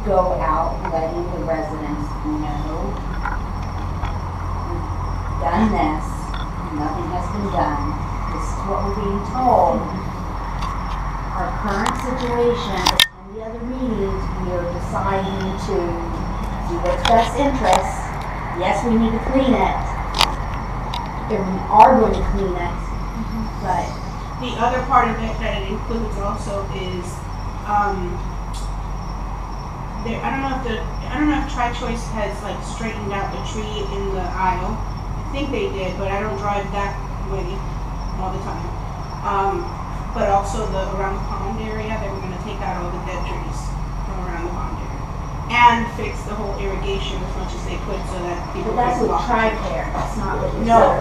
go out letting the residents know, we've done this, nothing has been done, this is what we're being told. Our current situation, in the other meetings, we are deciding to do what's best interest. Yes, we need to clean it, and we are going to clean it, but the other part of it that it includes also is, I don't know if Tri-Choice has like straightened out the tree in the aisle. I think they did, but I don't drive that way all the time. But also around the pond area, they were going to take out all the dead trees from around the pond area and fix the whole irrigation as much as they could so that people. But that's with Tri-Care. That's not with the No,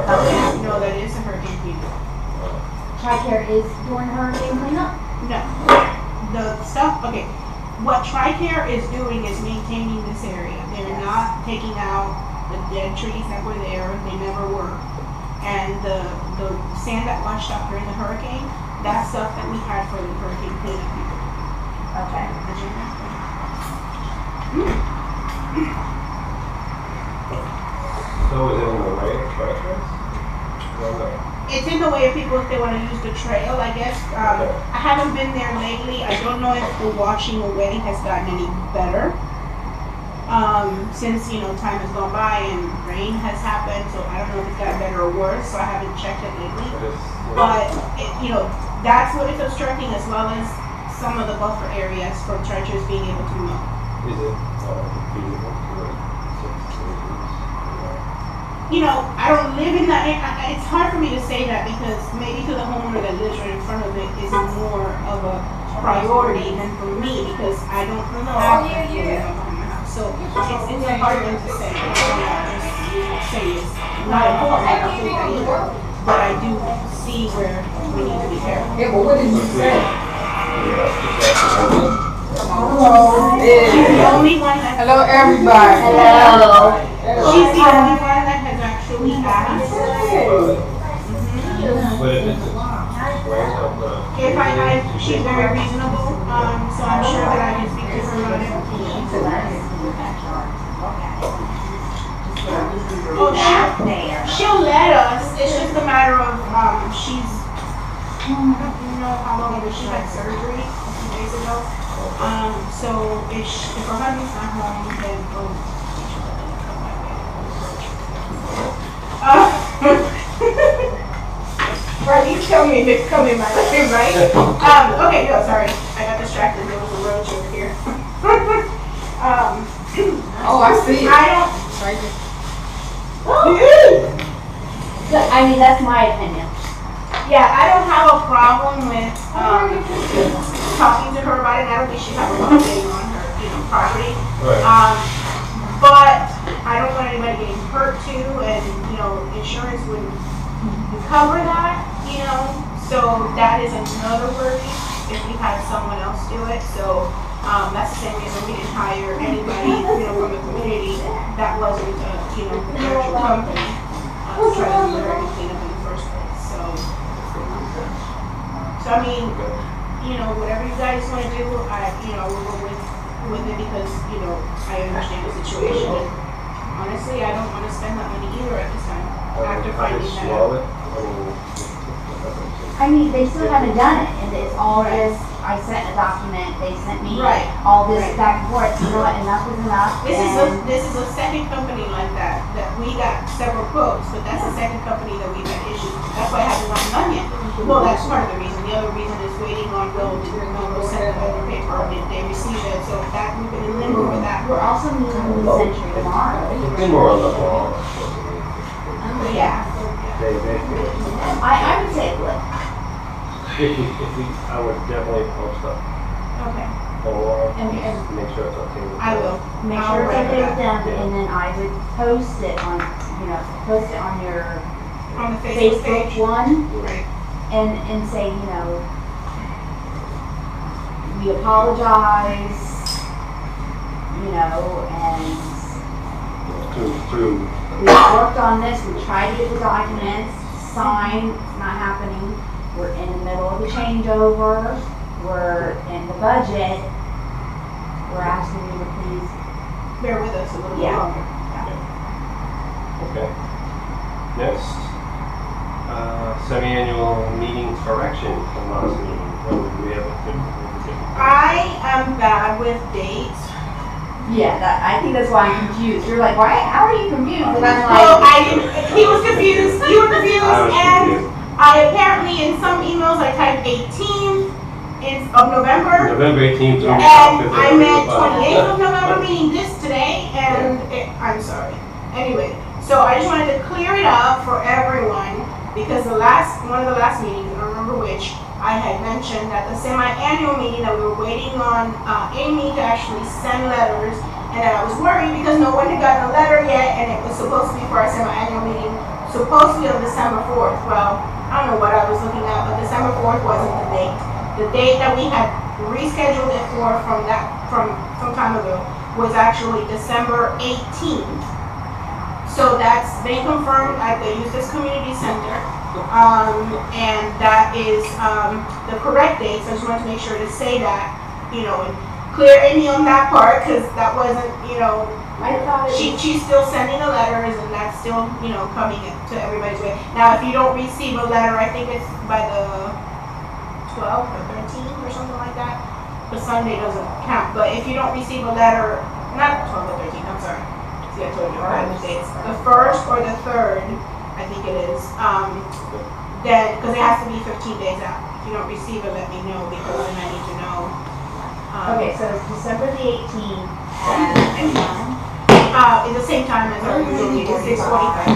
that is a hurricane cleanup. Tri-Care is doing hurricane cleanup? No, the stuff. Okay. What Tri-Care is doing is maintaining this area. They're not taking out the dead trees that were there. They never were. And the sand that washed out during the hurricane, that's stuff that we had for the hurricane cleanup people. Okay. So is it in the way of Tri-Choice? It's in the way of people if they want to use the trail, I guess. I haven't been there lately. I don't know if the washing away has gotten any better. Since, time has gone by and rain has happened, so I don't know if it's gotten better or worse, so I haven't checked it lately. But, that's what it's obstructing, as well as some of the buffer areas for Tri-Choice being able to mow. Is it feasible to I don't live in that area. It's hard for me to say that because maybe to the homeowner that lives right in front of it is more of a priority than for me because I don't have that behind my house. So it's a hard thing to say. I just say it's not important. I don't think that either. But I do see where we need to be careful. Yeah, but what did you say? Hello. She's the only one that. Hello, everybody. Hello. She's the only one that has actually asked. She's very reasonable, so I'm sure that I can speak to her about it. Oh, she'll let us. It's just a matter of she's. I don't know how long ago she had surgery a few days ago. So if her husband's not home, then Right, you tell me if it's coming my way, right? Okay, no, sorry. I got distracted. There was a roach over here. Oh, I see it. I don't. That's my opinion. Yeah, I don't have a problem with talking to her about it. I don't think she has a problem getting on her, property. Right. But I don't want anybody getting hurt too, and insurance wouldn't cover that, So that is another worry if we had someone else do it. So that's the same reason we didn't hire anybody, from the community that wasn't a, actual company to try to do the hurricane cleanup in the first place. So I mean, whatever you guys want to do, we'll go with it because, I understand the situation. And honestly, I don't want to spend that money either at this time after finding that out. They still haven't done it, and it's all this, I sent a document, they sent me all this back and forth, enough is enough. This is a second company like that we got several quotes, but that's the second company that we've had issues. That's why I haven't gotten done yet. Well, that's part of the reason. The other reason is waiting on Will to send the vendor paper, and they receive it, so that we've been in limbo with that. We're also meeting with the Century tomorrow. More on the ball. Yeah. I would say it would. I would definitely post up. Okay. Or And make sure it's okay with I will. make sure it's okay with them, and then I would post it on your On the Facebook Facebook page. one, Right. and say, we apologize, and to we worked on this, we tried to get the documents signed, it's not happening. We're in the middle of the changeover, we're in the budget, we're asking you to please. bear with us a little bit Yeah. longer. Okay. Next, semi-annual meeting correction from last meeting. When did we have a good? I am bad with dates. Yeah, I think that's why I'm confused. You're like, why? How are you confused? And I'm Well, like, I didn't, he was confused, you were confused, I was and confused. I apparently in some emails I typed 18th of November. November 18th. Yeah. And I meant 28th of November, meaning this today, and I'm sorry. Anyway, so I just wanted to clear it up for everyone, because one of the last meetings, I don't remember which, I had mentioned that the semi-annual meeting that we were waiting on Amy to actually send letters, and that I was worried because no one had gotten a letter yet, and it was supposed to be for our semi-annual meeting, supposed to be on December 4th. Well, I don't know what I was looking at, but December 4th wasn't the date. The date that we had rescheduled it for from some time ago was actually December 18th. So that's been confirmed at the Eustis Community Center, and that is the correct date. So I just wanted to make sure to say that, and clear Amy on that part, because that wasn't, I thought it she's still sending the letters, and that's still, coming to everybody's way. Now, if you don't receive a letter, I think it's by the 12th or 13th or something like that. The Sunday doesn't count, but if you don't receive a letter, not 12th or 13th, I'm sorry. See, I told you I had the dates. The 1st or the 3rd, I think it is, then, because it has to be 15 days out. If you don't receive it, let me know, because then I need to know. okay, so it's December the 18th At the same time as our usual meeting, 6:45.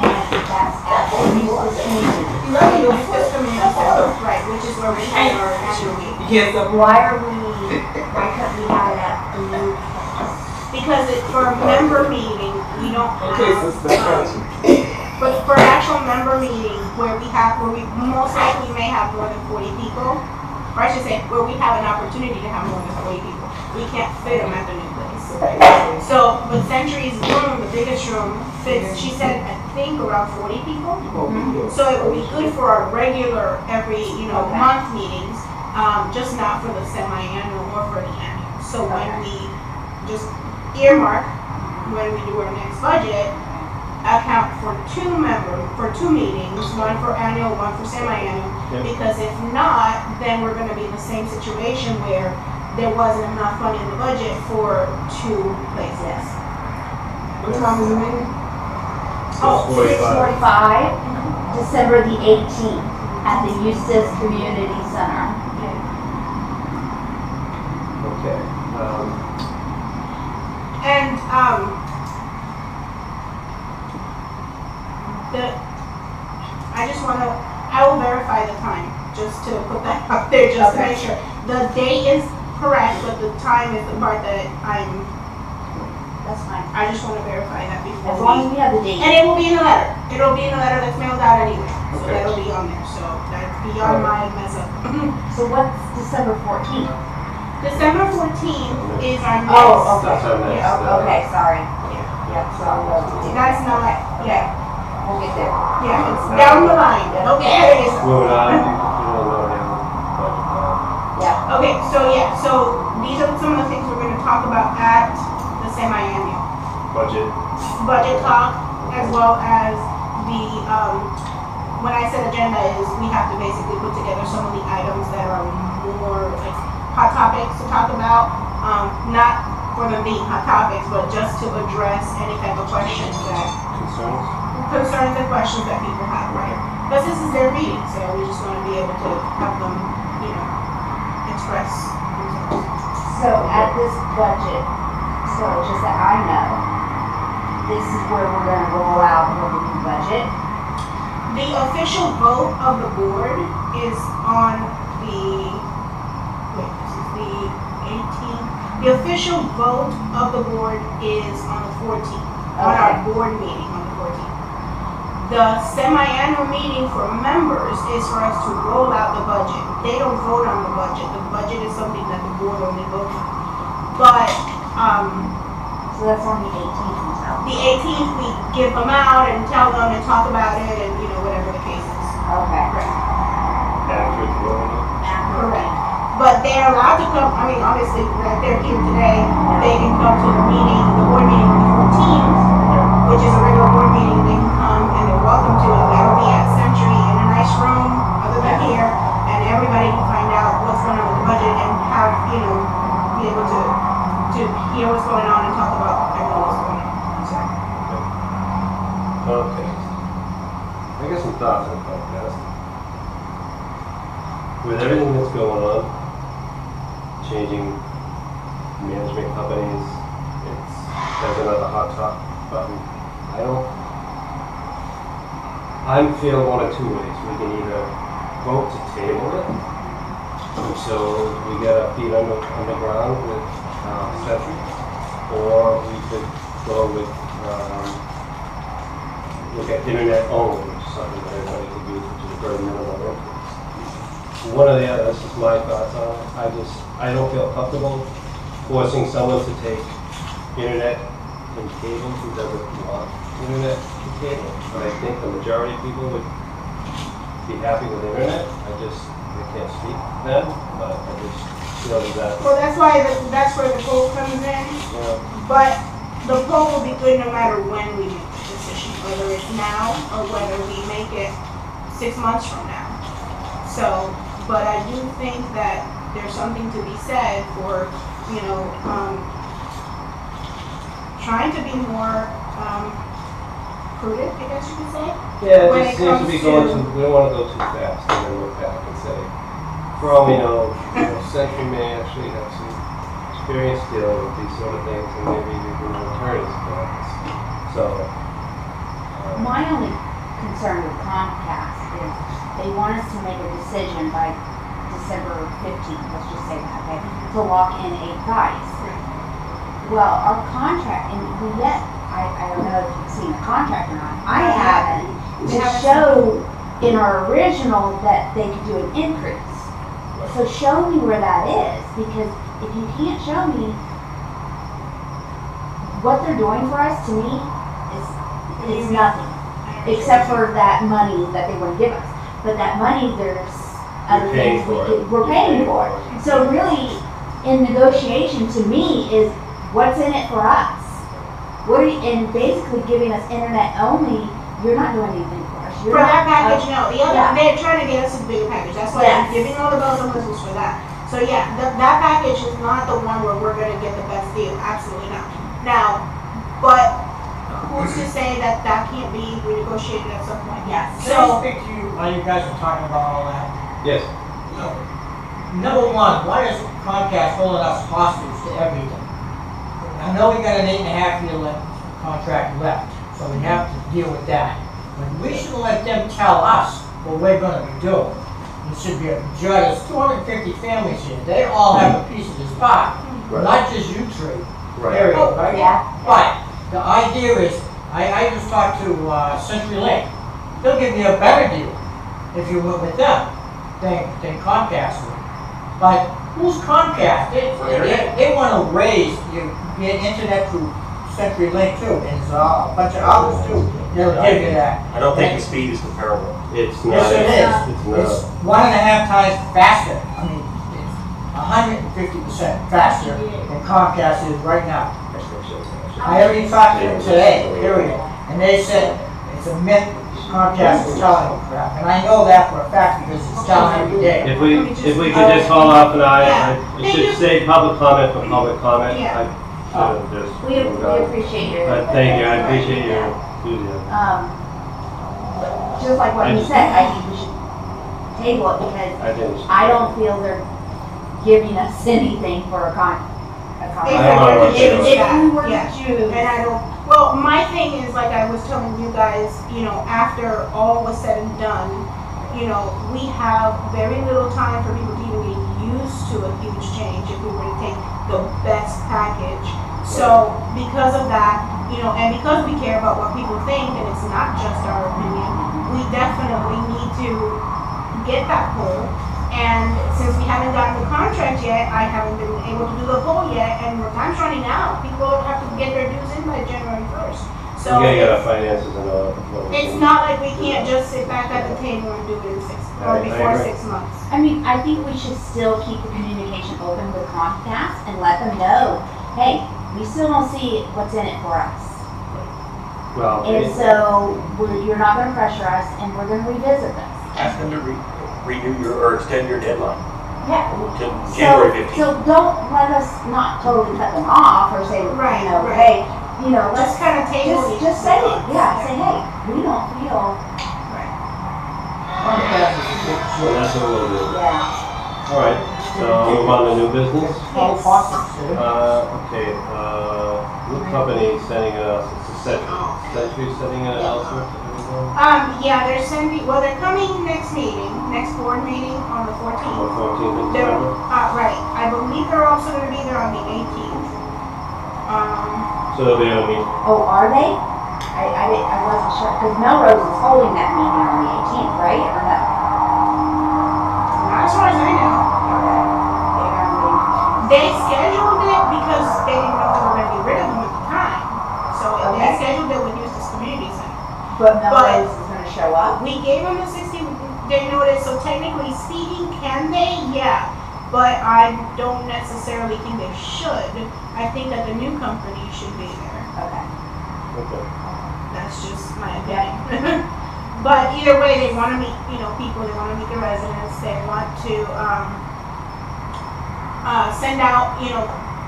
and that's at the Eustis Community. Eustis Community Center, right, which is where we have our annual meeting. Why can't we have it at the new campus? Because for a member meeting, we don't have, but for an actual member meeting where we most likely may have more than 40 people, or I should say, where we have an opportunity to have more than 40 people, we can't fit them at the new place. So, but Century's room, the biggest room, fits, she said, I think around 40 people. So it would be good for our regular every, month meetings, just not for the semi-annual or for the annual. So when we just earmark, when we do our next budget, account for two meetings, one for annual, one for semi-annual, because if not, then we're going to be in the same situation where there wasn't enough money in the budget for two places. What time is the meeting? Oh, 6:45, December the 18th, at the Eustis Community Center. Okay. And I will verify the time, just to put that up there, just to make sure. The date is correct, but the time is the part that That's fine. I just want to verify that before As long as we have the date. and it will be in the letter. It'll be in the letter that's mailed out anyway, so Okay. that'll be on there, so that's beyond my mess up. So what's December 14th? December 14th is our next. Oh, okay. That's our next, Yeah, okay, sorry. Yeah. Yeah, so we'll That's not, yeah, we'll get there. yeah, it's down the line. Okay, there it is. Moving on. We don't know now. But, Yeah. Okay, so these are some of the things we're going to talk about at the semi-annual budget talk, as well as the when I said agenda is we have to basically put together some of the items that are more like hot topics to talk about, not for them being hot topics, but just to address any type of questions that concerns and questions that people have, right? Because this is their meeting, so we just want to be able to have them, express themselves. So at this budget, so just that I know, this is where we're gonna roll out the new budget. The official vote of the board is on the, this is the 18th. The official vote of the board is on the 14th, on our board meeting on the 14th. The semi-annual meeting for members is for us to roll out the budget. They don't vote on the budget. The budget is something that the board only votes on. But, So that's on the 18th and so. the 18th, we give them out and tell them and talk about it and, whatever the case is. Okay. Correct. after the vote. Correct. But they're allowed to come, I mean, obviously, like they're here today, they can come to the meeting, the board meeting on the 14th, which is a regular board meeting, they can come and they're welcome to it. That'll be at Century in a nice room, other than here, and everybody can find out what's going on with the budget and have, you know, be able to hear what's going on and talk about everything what's going on. Okay. I got some thoughts on the podcast. With everything that's going on, changing management companies, there's another hot top button. I'm feeling one of two ways. We can either vote to table it, so we get our feet underground with Century, or we could go with look at internet only, which is something that everybody can use, which is very minimal influence. One or the other, this is my thoughts on it. I don't feel comfortable forcing someone to take internet and cable who doesn't want internet and cable. But I think the majority of people would be happy with internet. I can't speak for them, but I just feel that. Well, that's where the poll comes in. Yeah. But the poll will be good no matter when we make the decision, whether it's now or whether we make it 6 months from now. So, but I do think that there's something to be said for, you know, trying to be more prudent, I guess you could say. Yeah, when it just seems to be going too, we don't want to go too fast and then look back and say, for all we know, Century may actually have some experience dealing with these sort of things and maybe even attorneys for this. So, My only concern with Comcast is they want us to make a decision by December 15th, let's just say that, okay, to lock in a price. Well, our contract, and we yet, I don't know if you've seen the contract or not, I haven't, to show in our original that they could do an increase. So show me where that is, because if you can't show me what they're doing for us, to me, is nothing, except for that money that they want to give us. But that money, there's other things we're paying for. So really, in negotiation, to me, is what's in it for us. And basically giving us internet only, you're not doing anything for us. For that package, no. Yeah. They're trying to get us a bigger package. That's why I'm giving all the bells and whistles for that. So yeah, that package is not the one where we're going to get the best deal. Absolutely not. Now, but who's to say that can't be renegotiated at some point? Yes. Can I speak to you while you guys are talking about all that? yes. Number one, why is Comcast holding us hostage to everything? I know we got an 8.5-year contract left, so we have to deal with that. But we should let them tell us what we're going to be doing. It should be a judge. There's 250 families here. They all have a piece of this pie, not just you three. Right. Period, right? Yeah. But the idea is, I just talked to CenturyLink. They'll give you a better deal if you went with them than Comcast would. But who's Comcast? They want to raise you get internet through CenturyLink too, and there's a bunch of others too. They'll give you that. I don't think the speed is comparable. It's not. Yes, it is. It's It's not. 1.5 times faster. I mean, it's 150% faster than Comcast is right now. I already talked to them today, period. And they said it's a myth Comcast is telling them crap. And I know that for a fact because it's telling every day. If we could just hold off and it should say public comment for public comment. Yeah. I should have just. We appreciate your. But thank you, I appreciate your enthusiasm. Just like what you said, I think we should table it because I think. I don't feel they're giving us anything for a contract. I don't know what If to do. we were to Yeah. choose. And I don't, well, my thing is, like I was telling you guys, you know, after all was said and done, you know, we have very little time for people to even get used to a huge change if we were to take the best package. So because of that, you know, and because we care about what people think, and it's not just our opinion, we definitely need to get that poll. And since we haven't gotten the contract yet, I haven't been able to do the poll yet, and time's running out. People have to get their dues in by January 1st. So We gotta get our finances in order. it's not like we can't just sit back at the table and do it in 6 months. or I before agree. 6 months. I mean, I think we should still keep the communication open with Comcast and let them know, hey, we still don't see what's in it for us. Well, And so, you're not gonna pressure us, and we're gonna revisit this. Ask them to renew or extend your deadline Yeah. to So, January 15th. so don't let us not totally cut them off or say, Right, you know, right. hey, you know, let's Just kind of table these just say it, thoughts. yeah, say, hey, we don't feel, Right. Comcast is a big so switch. that's what we'll do. yeah. All right, so move on to new business. All faucets, too. Okay, new company sending an announcement, it's a Century sending an announcement to everyone. Yeah, they're sending, well, they're coming next board meeting on the 14th. On 14th of They're, December. right, I believe they're also gonna be there on the 18th. So they'll be able to meet, Oh, are they? I wasn't sure, because Melrose is holding that meeting on the 18th, right, or no? Not as far as I know. They scheduled it because they didn't know they were gonna get rid of them at the time. So they Okay. scheduled it with Eustis Community Center. But Melrose is gonna show up? We gave them the 60-day notice, so technically speaking, can they? Yeah. But I don't necessarily think they should. I think that the new company should be there. Okay. okay. That's just my opinion. But either way, they want to meet, people. They want to meet the residents. They want to send out,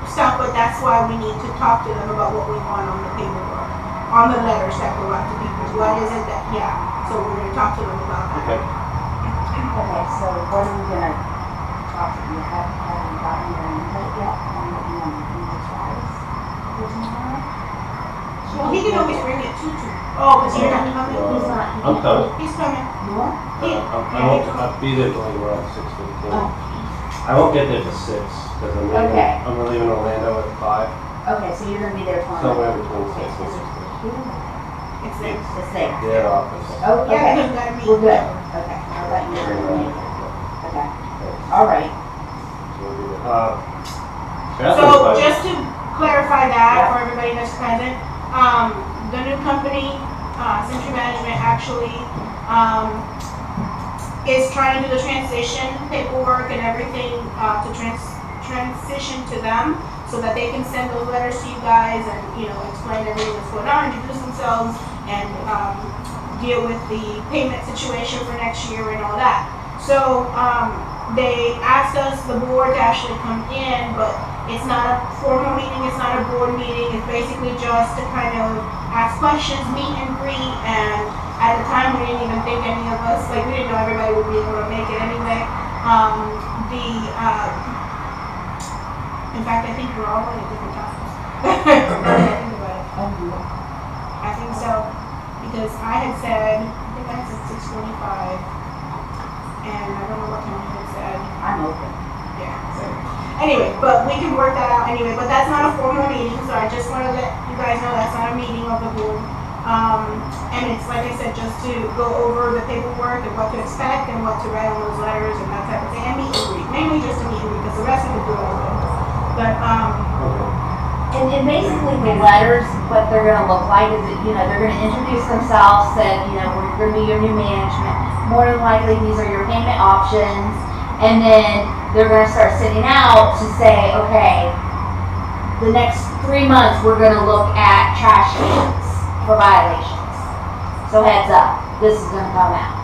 stuff. But that's why we need to talk to them about what we want on the paperwork, on the letters that go out to people. What is it that? Yeah. So we're going to talk to them about that. Okay. Okay, so what are we gonna talk to you? Haven't gotten your input yet on what you want to do as far as for tomorrow? Well, he can always bring it to. Oh, but you're not coming. He's not. I'm coming. He's coming. You are? I won't, I'll be there till like around 6:15. Oh, I won't get there till 6, because I'm leaving, Okay. I'm leaving Orlando at 5, okay, so you're gonna be there tomorrow? somewhere between 6 Okay, and so 6:30. It's there. it's there. Their office. Oh, Yeah, okay, because we gotta meet. we're good. Okay, I'll let you know. Okay, all right. So we'll do that. Bathroom So budget. just to clarify that for everybody that's present, the new company, Century Management, actually is trying to do the transition paperwork and everything to transition to them, so that they can send those letters to you guys and explain everything that's going on, introduce themselves, and deal with the payment situation for next year and all that. So they asked us, the board, to actually come in, but it's not a formal meeting, it's not a board meeting, it's basically just to kind of ask questions, meet and greet, and at the time we didn't even think any of us, we didn't know everybody would be able to make it anyway. In fact, I think we're all in at different times. I think so, because I had said 6:45, and I don't know what time you had said. I'm open. Yeah, so, anyway, but we can work that out anyway, but that's not a formal meeting, so I just want to let you guys know that's not a meeting of the board. And it's, like I said, just to go over the paperwork and what to expect and what to write on those letters and that type of thing, and meet and greet, mainly just to meet and greet, because the rest we can do anyway. But, And basically the letters, what they're gonna look like is that, they're gonna introduce themselves, said, we're gonna be your new management. More than likely, these are your payment options. And then they're gonna start sending out to say, okay, the next 3 months, we're gonna look at trash cans for violations. So heads up, this is gonna come out.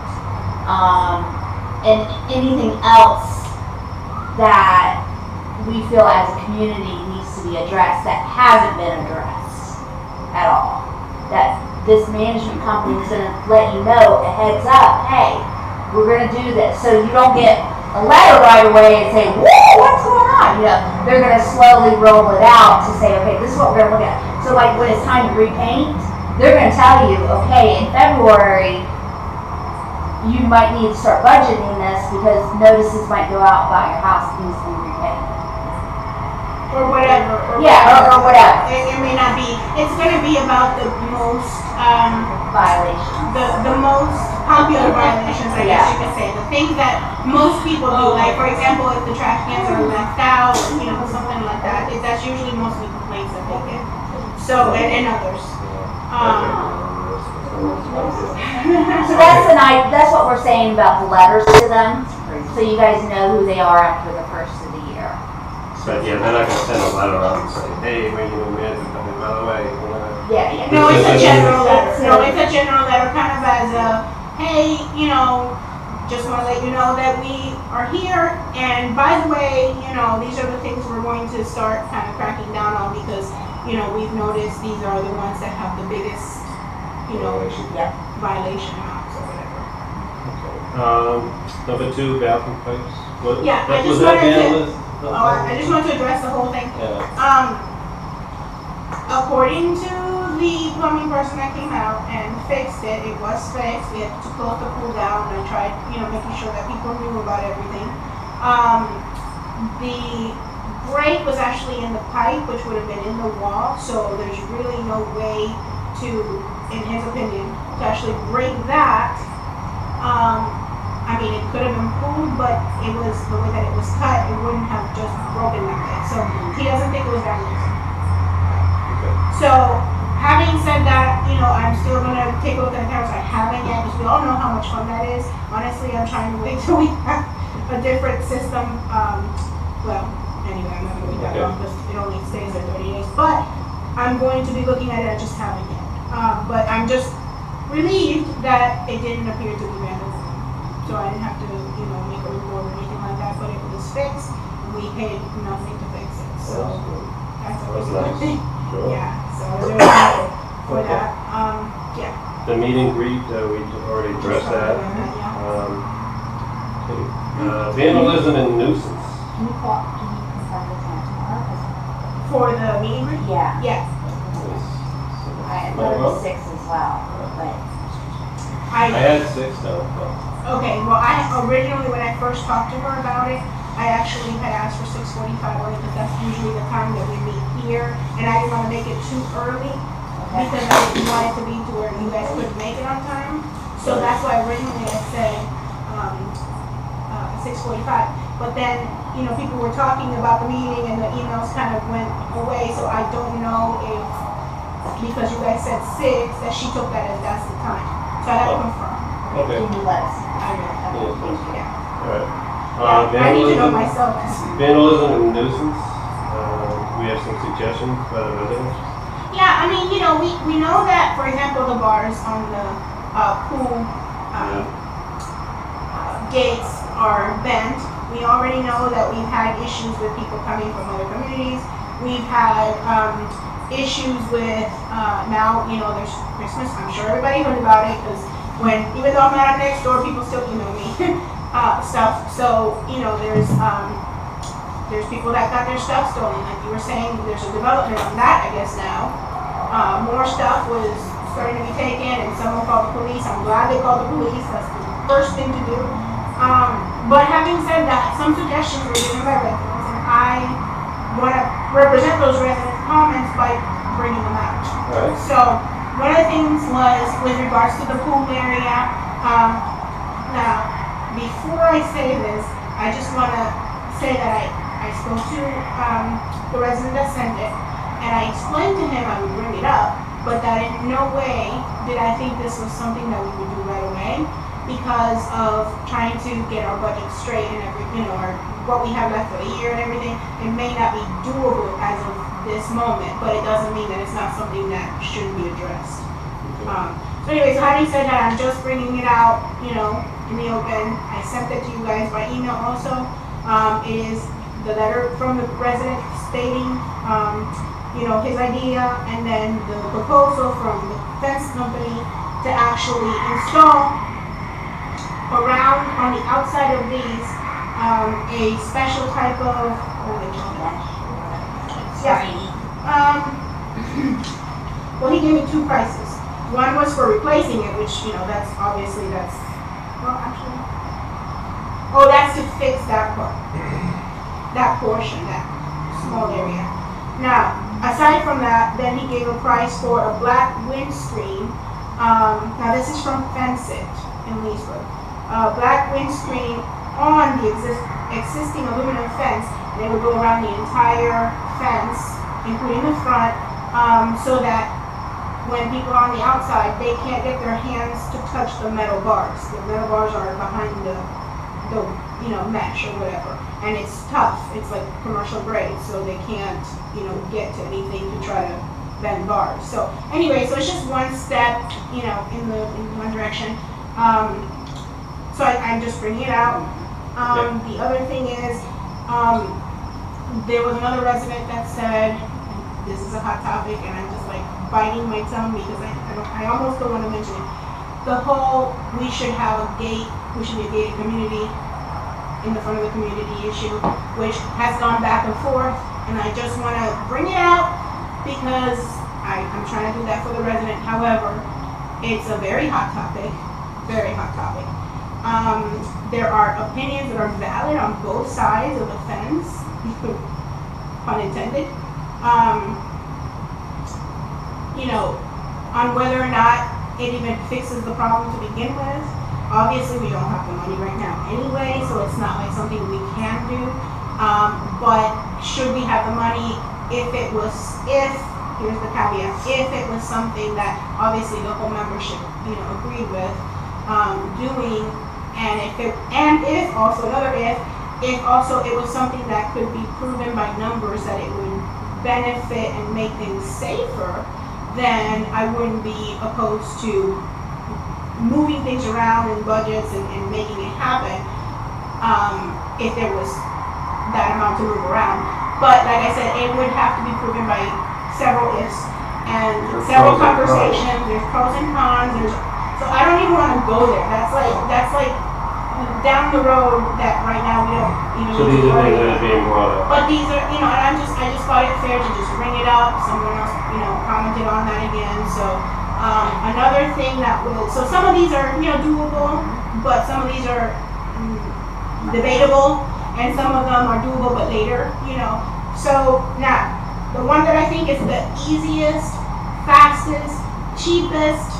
And anything else that we feel as a community needs to be addressed that hasn't been addressed at all. That this management company is gonna let you know a heads up, hey, we're gonna do this. So you don't get a letter right away and say, whoa, what's going on? They're gonna slowly roll it out to say, okay, this is what we're gonna look at. So when it's time to repaint, they're gonna tell you, okay, in February, you might need to start budgeting this because notices might go out about your house that needs to be repainted. or whatever. Or whatever. It may not be, it's gonna be about the most, Violations. the most popular violations, I guess you could say. The things that most people do, like for example, if the trash cans are left out, something like that, that's usually mostly complaints that they get. So, and others. So that's what we're saying about the letters to them, so you guys know who they are after the first of the year. But yeah, they're not gonna send a letter out and say, hey, we're your new manager coming, by the way, we're gonna. Yeah. No, it's a general letter. No, it's a general letter, kind of as a, hey, you know, just want to let you know that we are here, and by the way, you know, these are the things we're going to start kind of cracking down on because, you know, we've noticed these are the ones that have the biggest, you know, violation amounts or whatever. Okay. Number 2, bathroom pipes. What, Yeah, I was just that wanted to- vandalism? I just want to address the whole thing. Yeah. According to the plumbing person that came out and fixed it, it was fixed. We had to close the pool down and tried, you know, making sure that people knew about everything. The break was actually in the pipe, which would have been in the wall, so there's really no way to, in his opinion, to actually break that. I mean, it could have been pulled, but it was the way that it was cut, it wouldn't have just broken that way. So he doesn't think it was vandalism. So, having said that, you know, I'm still gonna take a look at the cameras. I haven't yet, because we all know how much fun that is. Honestly, I'm trying to wait till we have a different system. Well, anyway, I'm not gonna wait that long because it only stays there 30 days. But I'm going to be looking at it. I just haven't yet. But I'm just relieved that it didn't appear to be vandalism. So I didn't have to, you know, make a report or anything like that. But it was fixed. We paid nothing to fix it. So that's always a good thing. Sure. Yeah, so I was really grateful for that. Yeah. The meet and greet, we already addressed that. Yeah. Vandalism and nuisance. Can you confirm the time tomorrow? For the meet and greet? Yeah. Yes. I thought it was 6 as well, but. I had 6 though. Okay, well, I originally, when I first talked to her about it, I actually had asked for 6:45 only because that's usually the time that we meet here, and I didn't want to make it too early because I didn't want it to be to where you guys couldn't make it on time. So that's why originally I said 6:45. But then, you know, people were talking about the meeting and the emails kind of went away, so I don't know if, because you guys said 6, that she took that as that's the time. So I have to confirm. Okay. Can you let us? I will. Yeah. Alright. I need to know myself. Vandalism and nuisance. We have some suggestions by the residents. Yeah, I mean, you know, we know that, for example, the bars on the pool gates are bent. We already know that we've had issues with people coming from other communities. We've had issues with, now, you know, there's Christmas. I'm sure everybody heard about it because even though I'm not next door, people still email me stuff. So, you know, there's people that got their stuff stolen. Like you were saying, there's a development on that, I guess, now. More stuff was starting to be taken and someone called the police. I'm glad they called the police. That's the first thing to do. But having said that, some suggestions were given by residents, and I want to represent those resident comments by bringing them out. Right. So one of the things was with regards to the pool area. Now, before I say this, I just want to say that I spoke to the resident that sent it, and I explained to him I would bring it up, but that in no way did I think this was something that we would do right away because of trying to get our budget straight and what we have left for the year and everything. It may not be doable as of this moment, but it doesn't mean that it's not something that shouldn't be addressed. So anyways, having said that, I'm just bringing it out, you know, in the open. I sent it to you guys by email also. It is the letter from the resident stating, you know, his idea, and then the proposal from the fence company to actually install around on the outside of these a special type of, well, he gave me 2 prices. One was for replacing it, which, you know, that's obviously, that's to fix that part, that portion, that small area. Now, aside from that, then he gave a price for a black windscreen. Now this is from Fence It in Leesburg. Black windscreen on the existing aluminum fence, and it would go around the entire fence, including the front, so that when people are on the outside, they can't get their hands to touch the metal bars. The metal bars are behind the mesh or whatever, and it's tough. It's like commercial grade, so they can't, get to anything to try to bend bars. So anyway, so it's just one step, in one direction. So I'm just bringing it out. The other thing is, there was another resident that said, this is a hot topic, and I'm just like biting my tongue because I almost don't want to mention it. The whole, we should have a gate, we should be a gated community in the front of the community issue, which has gone back and forth, and I just want to bring it out because I'm trying to do that for the resident. However, it's a very hot topic, very hot topic. There are opinions that are valid on both sides of the fence, pun intended. On whether or not it even fixes the problem to begin with. Obviously, we don't have the money right now anyway, so it's not like something we can do. But should we have the money here's the caveat, if it was something that obviously the whole membership, agreed with doing, and if also it was something that could be proven by numbers that it would benefit and make things safer, then I wouldn't be opposed to moving things around in budgets and making it happen if there was that amount to move around. But like I said, it would have to be proven by several ifs and several conversations. There's pros and cons. So I don't even want to go there. That's like down the road that right now we don't even. So these are things that are being brought up. But these are, and I just thought it fair to just bring it up. Someone else, commented on that again. So another thing so some of these are, doable, but some of these are debatable, and some of them are doable but later, So now, the one that I think is the easiest, fastest, cheapest,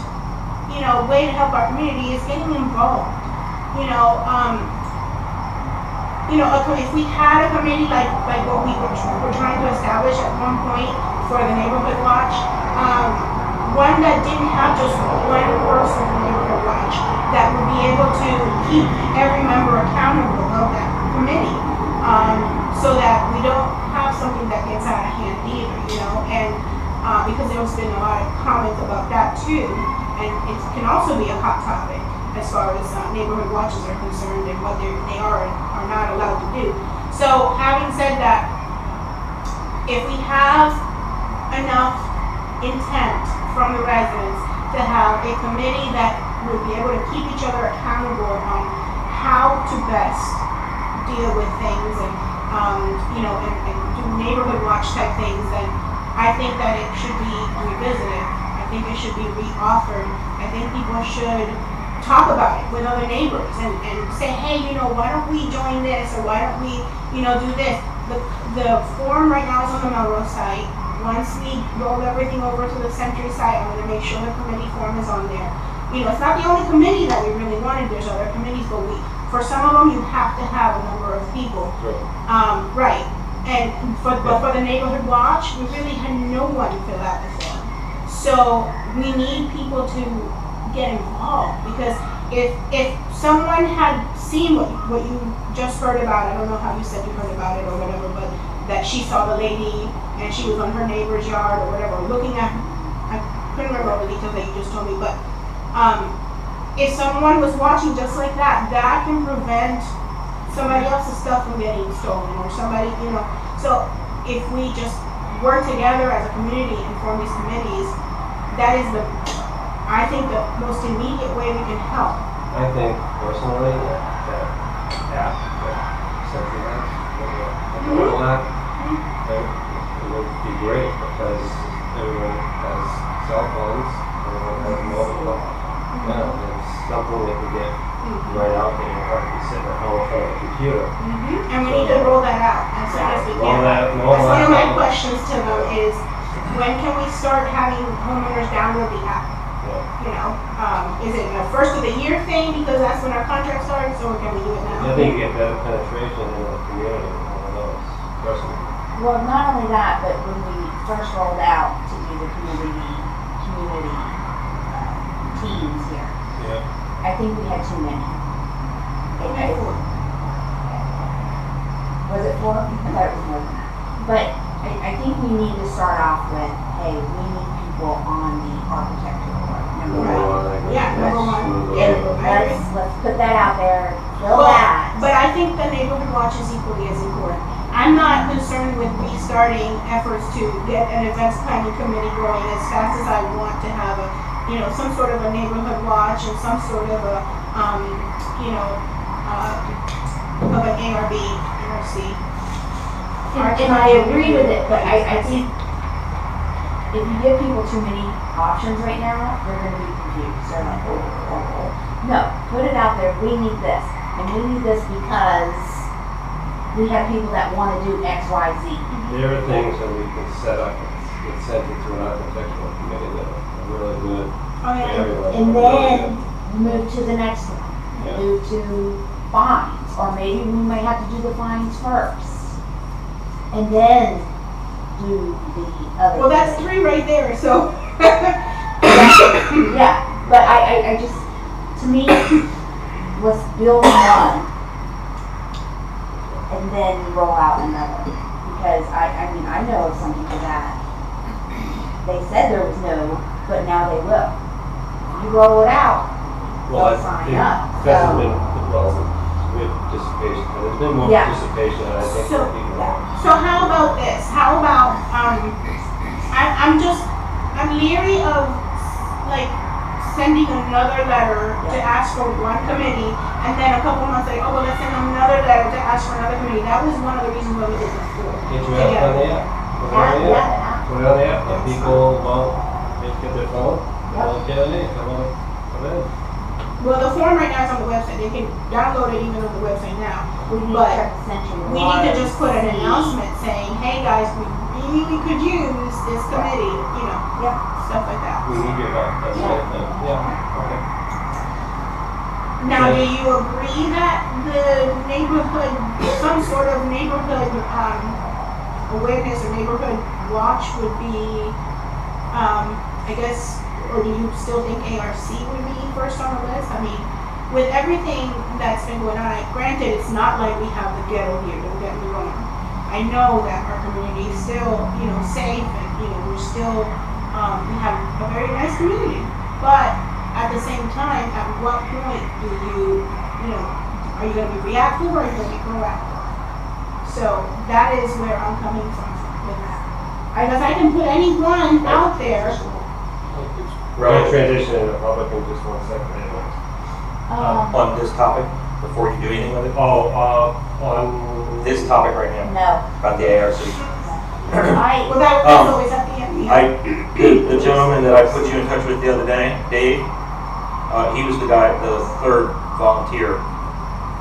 way to help our community is getting involved. If we had a committee like what we were trying to establish at one point for the neighborhood watch, one that didn't have just one person from neighborhood watch, that would be able to keep every member accountable of that committee, so that we don't have something that gets out of hand either, and because there's been a lot of comments about that too, and it can also be a hot topic as far as neighborhood watches are concerned and what they are and are not allowed to do. So having said that, if we have enough intent from the residents to have a committee that would be able to keep each other accountable on how to best deal with things and do neighborhood watch type things, then I think that it should be revisited. I think it should be reoffered. I think people should talk about it with other neighbors and say, hey, why don't we join this, or why don't we, do this. The forum right now is on the Melrose site. Once we roll everything over to the Century site, I'm going to make sure the committee form is on there. It's not the only committee that we really wanted. There's other committees, but for some of them, you have to have a number of people. Sure. Right. And for the neighborhood watch, we really had no one fill out the form. So we need people to get involved, because if someone had seen what you just heard about, I don't know how you said you heard about it or whatever, but that she saw the lady and she was on her neighbor's yard or whatever, looking at her, I couldn't remember all the details that you just told me, but if someone was watching just like that, that can prevent somebody else's stuff from getting stolen, or somebody, so if we just work together as a community and form these committees, that is I think the most immediate way we can help. I think personally that app that centralized, it would be great, because everyone has cell phones, everyone has mobile. It's something that can get right out there. You don't have to be sitting at home in front of a computer. And we need to roll that out as soon as we can. That's one of my questions to them is, when can we start having homeowners download the app? Is it a first of the year thing because that's when our contract starts, or can we do it now? I think you get better penetration into the community than one of those, personally. Well, not only that, but when we first rolled out to do the community community teams here. Yeah. I think we had too many. Was it 4? I thought it was more than that. But I think we need to start off with, hey, we need people on the architectural board. Number one. Yeah, number one. Let's put that out there, fill Well, that. but I think the neighborhood watch is equally as important. I'm not concerned with restarting efforts to get an events planning committee going as fast as I want to have a, some sort of a neighborhood watch and some sort of a, of an ARB, NRC. And I agree with it, but I think if you give people too many options right now, they're gonna be confused. They're like, oh. No, put it out there, we need this. And we need this because we have people that wanna do X, Y, Z. There are things that we can set up and get sent into an architectural committee that are really good. Oh, yeah. And then move to the next one. Yeah. Move to fines, or maybe we may have to do the fines first. And then do the other. Well, that's 3 right there, so. Yeah, but I just, to me, let's build one and then roll out another. Because I mean, I know of some people that they said there was no, but now they will. You roll it out, they'll sign up. That's been, we have participation, and there's been more Yeah. participation than I think So- that people. So how about this? How about, I'm leery of, like, sending another letter to ask for one committee, and then a couple months later, oh, well, let's send another letter to ask for another committee. That was one of the reasons why we did this before. Get your app on the app. Put it on the app. Put it on the app. Let people, get their phone. They'll get on it. Come in. Well, the form right now is on the website. They can download it even on the website now. We need But to essentially we need to just put an announcement saying, hey, guys, we really could use this committee, stuff like that. We need your help. That's right. Yeah. Okay. Now, do you agree that the neighborhood, some sort of neighborhood awareness or neighborhood watch would be, I guess, or do you still think ARC would be first on the list? I mean, with everything that's been going on, granted, it's not like we have the ghetto here, don't get me wrong. I know that our community is still, safe and, we're still, we have a very nice community. But at the same time, at what point do you, are you going to be reactive or are you going to be proactive? So that is where I'm coming from with that. Because I can put anyone out there. We're going to transition into public in just 1 second. On this topic, before you do anything with it, On this topic right now, No. about the ARC. Well, that's always at the end. The gentleman that I put you in touch with the other day, Dave, he was the guy, the 3rd volunteer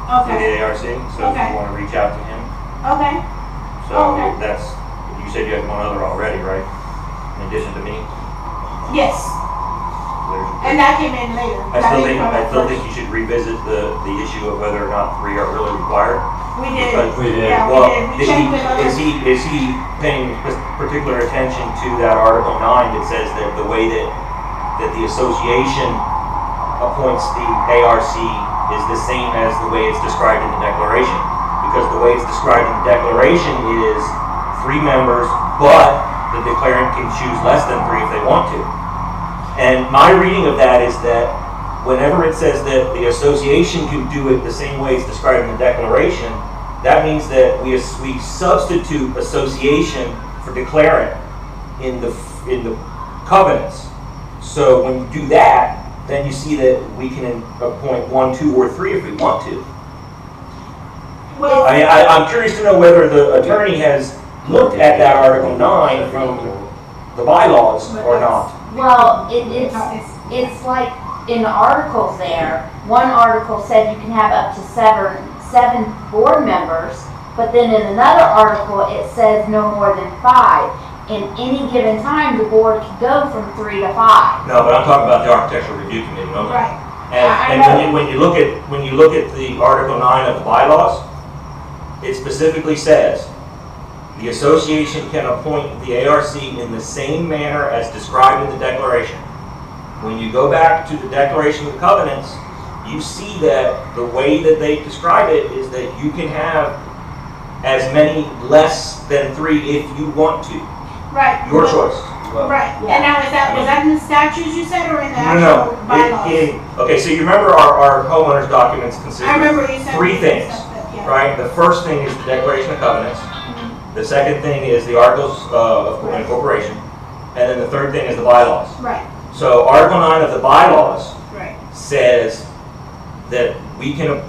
for Okay. the ARC, so if Okay. you want to reach out to him. Okay. So Okay. that's, you said you had one other already, right? In addition to me? Yes. There's- And that came in later. I That still didn't think, come I in still first. think you should revisit the issue of whether or not 3 are really required. We did. Because we did. Yeah, Well, we did. We checked with others. is he paying particular attention to that Article 9 that says that the way that the association appoints the ARC is the same as the way it's described in the declaration? Because the way it's described in the declaration is 3 members, but the declarant can choose less than 3 if they want to. And my reading of that is that whenever it says that the association can do it the same way it's described in the declaration, that means that we substitute association for declarant in the covenants. So when you do that, then you see that we can appoint 1, 2, or 3 if we want to. Well, I'm curious to know whether the attorney has looked at that Article 9 from the bylaws or not. Well, it's like in the articles there, one article said you can have up to seven board members, but then in another article it says no more than 5. In any given time, the board can go from 3 to 5. No, but I'm talking about the Architectural Review Committee, okay? right. And I know. when you look at the Article 9 of the bylaws, it specifically says the association can appoint the ARC in the same manner as described in the declaration. when you go back to the Declaration of the Covenants, you see that the way that they describe it is that you can have as many less than 3 if you want to. Right. Your choice. Right. Yeah. And now was that in the statutes you said or in the No. actual bylaws? Okay, so you remember our homeowners documents consist I remember of you said 3 things, yeah. right? The first thing is the Declaration of Covenants. Mhm. The second thing is the Articles of Incorporation. And then the third thing is the bylaws. Right. So Article 9 of the bylaws Right. says that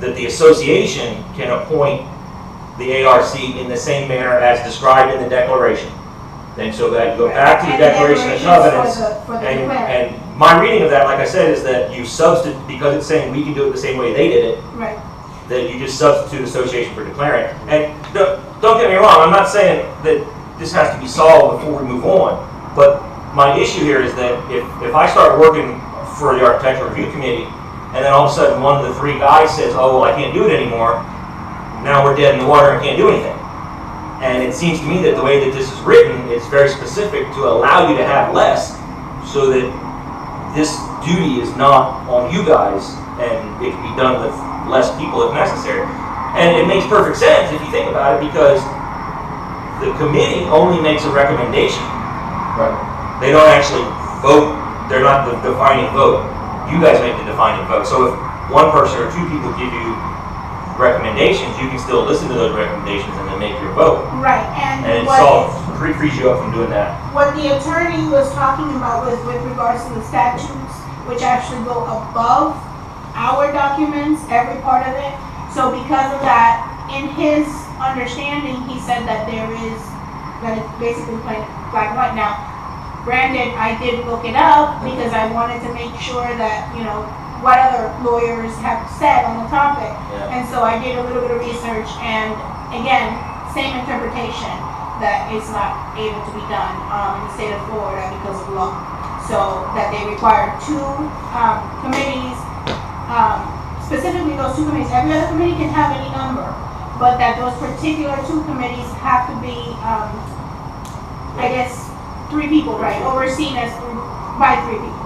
that the association can appoint the ARC in the same manner as described in the Declaration. Then so that you go back to the And Declaration of declarations Covenants, for the and declarant. my reading of that, like I said, is that you substitute, because it's saying we can do it the same way they did it, Right. that you just substitute association for declarant. And don't get me wrong, I'm not saying that this has to be solved before we move on, but my issue here is that if I start working for the Architectural Review Committee, and then all of a sudden one of the 3 guys says, oh, well, I can't do it anymore, now we're dead in the water and can't do anything. And it seems to me that the way that this is written, it's very specific to allow you to have less, so that this duty is not on you guys, and it can be done with less people if necessary. And it makes perfect sense if you think about it, because the committee only makes a recommendation. Right. They don't actually vote. They're not the defining vote. You guys make the defining vote. So if one person or 2 people give you recommendations, you can still listen to those recommendations and then make your vote. Right. And And it frees you up from doing that. what the attorney was talking about was with regards to the statutes, which actually go above our documents, every part of it. So because of that, in his understanding, he said that that it's basically plain black and white. Now, granted, I did look it up because I wanted to make sure that, what other lawyers have said on the topic. Yeah. And so I did a little bit of research, and again, same interpretation, that it's not able to be done in the state of Florida because of law. So that they require 2 committees, specifically those 2 committees. Every other committee can have any number, but that those particular 2 committees have to be, I guess, 3 people, right, overseen by 3 people.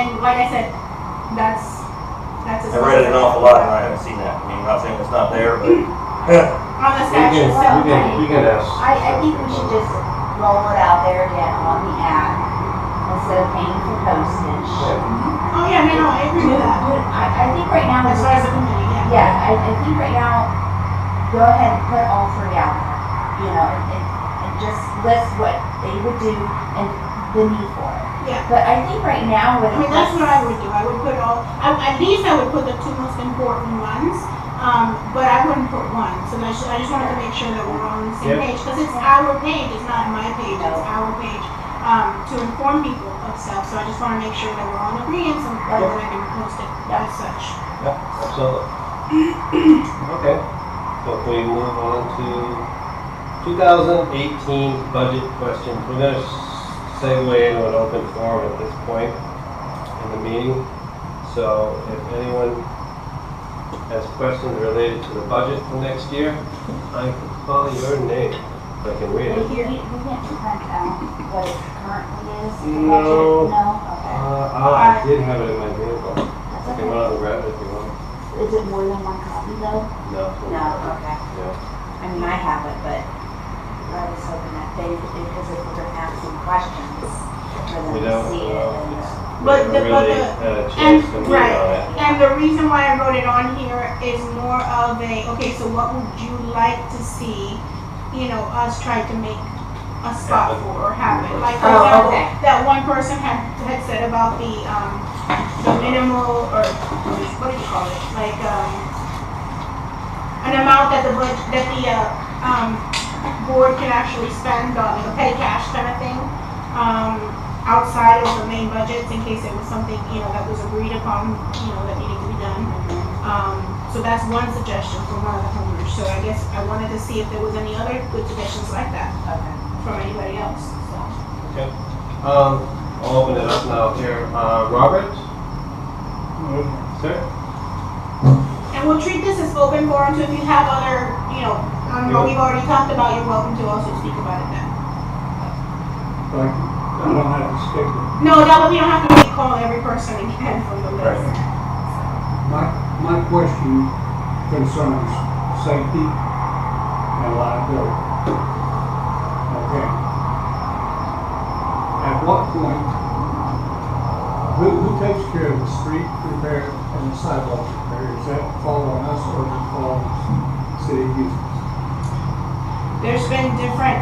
And like I said, that's as I read it an awful lot and I haven't seen that. I mean, I'm not saying it's not there, but on the statute. We can ask. I think we should just roll it out there again on the ad instead of paying for postage. Oh yeah, no, I agree with that. I think right now, As far as the committee, yeah. yeah, I think right now, go ahead and put all 3 out there, and just list what they would do and the need for it. Yeah. But I think right now with. I mean, that's what I would do. I would put at least I would put the 2 most important ones, but I wouldn't put 1. So I just wanted to make sure that we're on the same page, because it's our page, it's not my page, it's our page, to inform people of stuff. So I just want to make sure that we're on agreement, so that I can post it as such. Yeah, absolutely. Okay, so if we move on to 2018 budget questions, we're going to segue into an open forum at this point in the meeting. So if anyone has questions related to the budget for next year, I can call your name so I can read it. We can't print out what it currently is. the No. budget? No? Okay. I did have it in my vehicle. That's I can okay. run out and grab it if you want. Is it more than 1 copy though? No. No, okay. Yeah. I mean, I have it, but I was hoping that because if we're gonna have some questions for them We to don't, see it. And, But we the- haven't really but the- had a And, chance to meet right, on it. and the reason why I wrote it on here is more of okay, so what would you like to see, us try to make a spot for or happen? Like, for Oh, example, okay. that one person had said about the minimal, or what do you call it? Like, an amount that the board can actually spend on a petty cash kind of thing, outside of the main budgets in case it was something, that was agreed upon, that needed to be done. So that's one suggestion from one of the homeowners. So I guess I wanted to see if there was any other good suggestions like that okay. from anybody else, so. Okay. I'll open it up now here. Robert? Sir? And we'll treat this as open forum, so if you have other, what we've already talked about, you're welcome to also speak about it then. You don't have to stick with it. No, that way we don't have to recall every person again from the list. My question concerns safety and liability. Okay. At what point, who takes care of the street repair and the sidewalk repair? Does that fall on us or does it fall on city users? There's been different,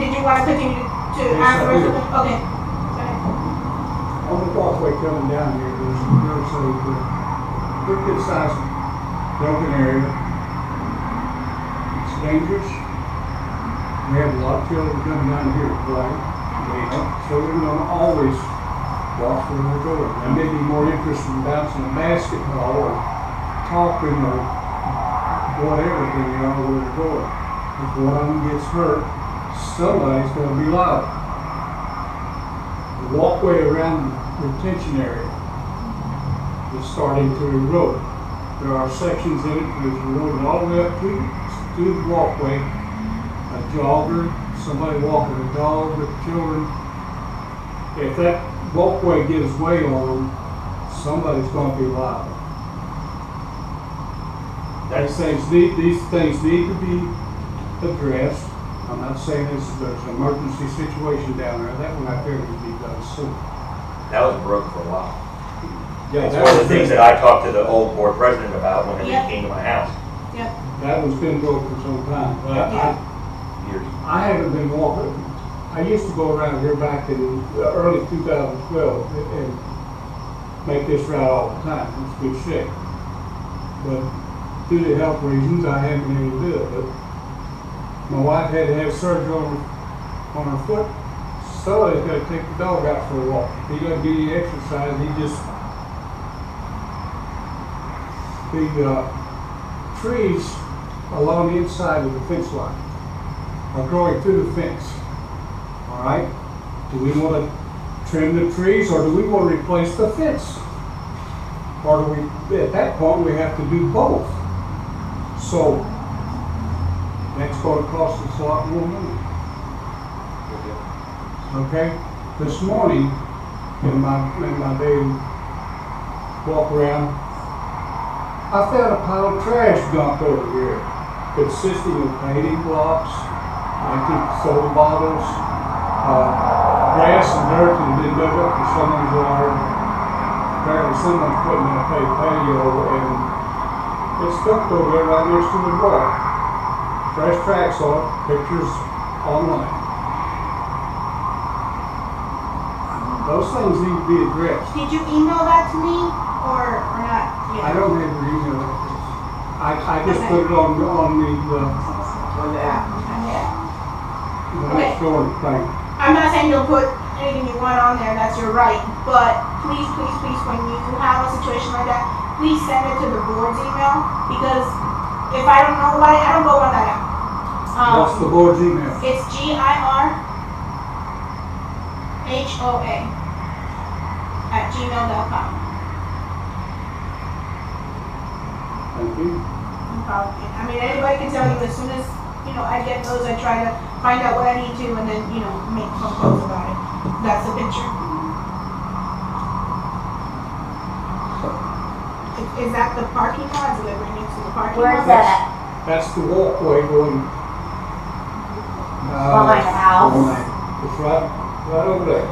did you want to continue to Yes, ask the I rest do. of them? Okay. Go ahead. On the walkway coming down here, there's a pretty good sized broken area. It's dangerous. We have a lot of children coming down here to play. Children don't always watch where they're going. They may be more interested in bouncing a basketball or talking or whatever than they are where they're going. If one of them gets hurt, somebody's going to be liable. The walkway around the retention area is starting to erode. There are sections in it that is eroded all the way up to the walkway. A jogger, somebody walking a dog with children. If that walkway gives way on them, somebody's going to be liable. These things need to be addressed. I'm not saying there's an emergency situation down there. That one out there would be done soon. That was broke for a while. Yeah, It's one of the things that I talked to the old board president about when Yep. they came to my house. Yep. that one's been broke for some time. But Yeah. Years. I haven't been walking. I used to go around here back in early 2012 and make this route all the time. It's good shape. But due to health reasons, I haven't been able to do it. But my wife had to have surgery on her foot. Somebody's got to take the dog out for a walk. He doesn't get any exercise. He just the trees along the inside of the fence line are growing through the fence. All right? Do we want to trim the trees or do we want to replace the fence? Or do we, at that point, we have to do both. So that's going to cost us a lot more money. Okay? This morning, in my daily walk around, I found a pile of trash dumped over here, consisting of painting blocks, empty soda bottles, grass and dirt that had been dug up for someone's yard. Apparently someone's putting in a patio and it's dumped over there right next to the door. Fresh tracks on it, pictures online. Those things need to be addressed. Did you email that to me or not? I don't have your email address. I just Okay. put it on the Okay. next door thing. I'm not saying don't put anything you want on there, that's your right, but please, when you have a situation like that, please send it to the board's email, because if I don't know about it, I don't go on that out. What's the board's email? It's GIRHOA@gmail.com. Thank you. No problem. I mean, anybody can tell you as soon as, I get those, I try to find out what I need to and then, make phone calls about it. That's the picture. Is that the parking lot? Is it right next to the parking lot? Where's that That's the walkway going. Behind the house? It's right over there.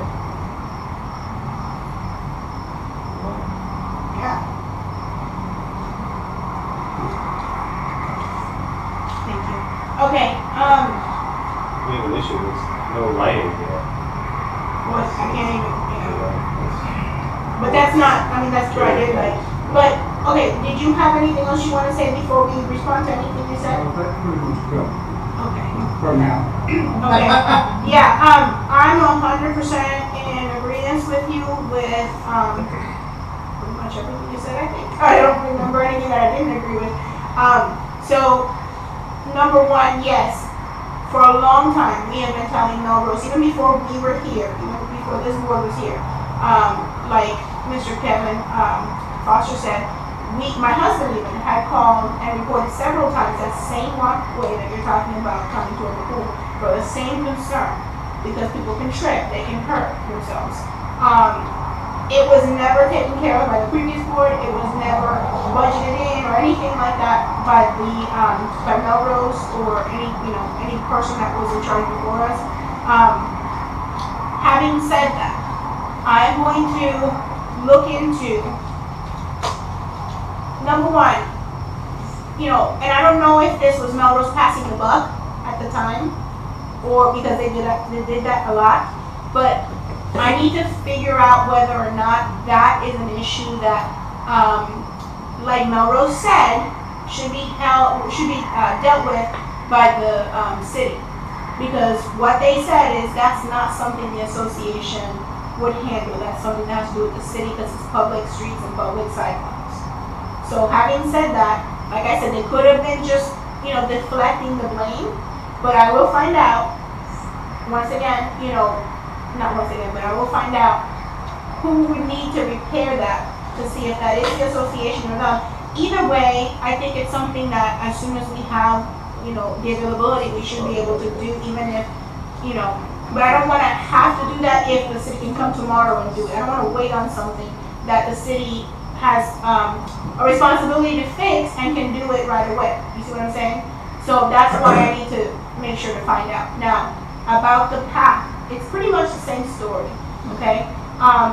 Yeah. Thank you. Okay, We have an issue with no lighting there. what, I can't even, but that's not, that's right, like, but, okay, did you have anything else you want to say before we respond to anything you said? That's pretty much good Okay. for now. Okay. Yeah, I'm 100% in agreement with you with, pretty much everything you said, I think. I don't remember anything that I didn't agree with. So, number one, yes, for a long time, we have been telling Melrose, even before we were here, even before this board was here, like Mr. Kevin Foster said, my husband even had called and reported several times that same walkway that you're talking about coming toward the pool for the same concern. because people can trip, they can hurt themselves. It was never taken care of by the previous board. It was never budgeted in or anything like that by by Melrose or any person that was in charge before us. Having said that, I'm going to look into number one, and I don't know if this was Melrose passing the buck at the time, or because they did that a lot, but I need to figure out whether or not that is an issue that, like Melrose said, should be dealt with by the city, because what they said is that's not something the association would handle. That's something that has to do with the city because it's public streets and public sidewalks. So having said that, like I said, they could have been just deflecting the blame, but I will find out once again, not once again, but I will find out who would need to repair that to see if that is the association or not. Either way, I think it's something that as soon as we have, the availability, we should be able to do, even if, but I don't want to have to do that if the city can come tomorrow and do it. I don't want to wait on something that the city has a responsibility to fix and can do it right away. You see what I'm saying? So that's why I need to make sure to find out. Now, about the path. It's pretty much the same story, okay?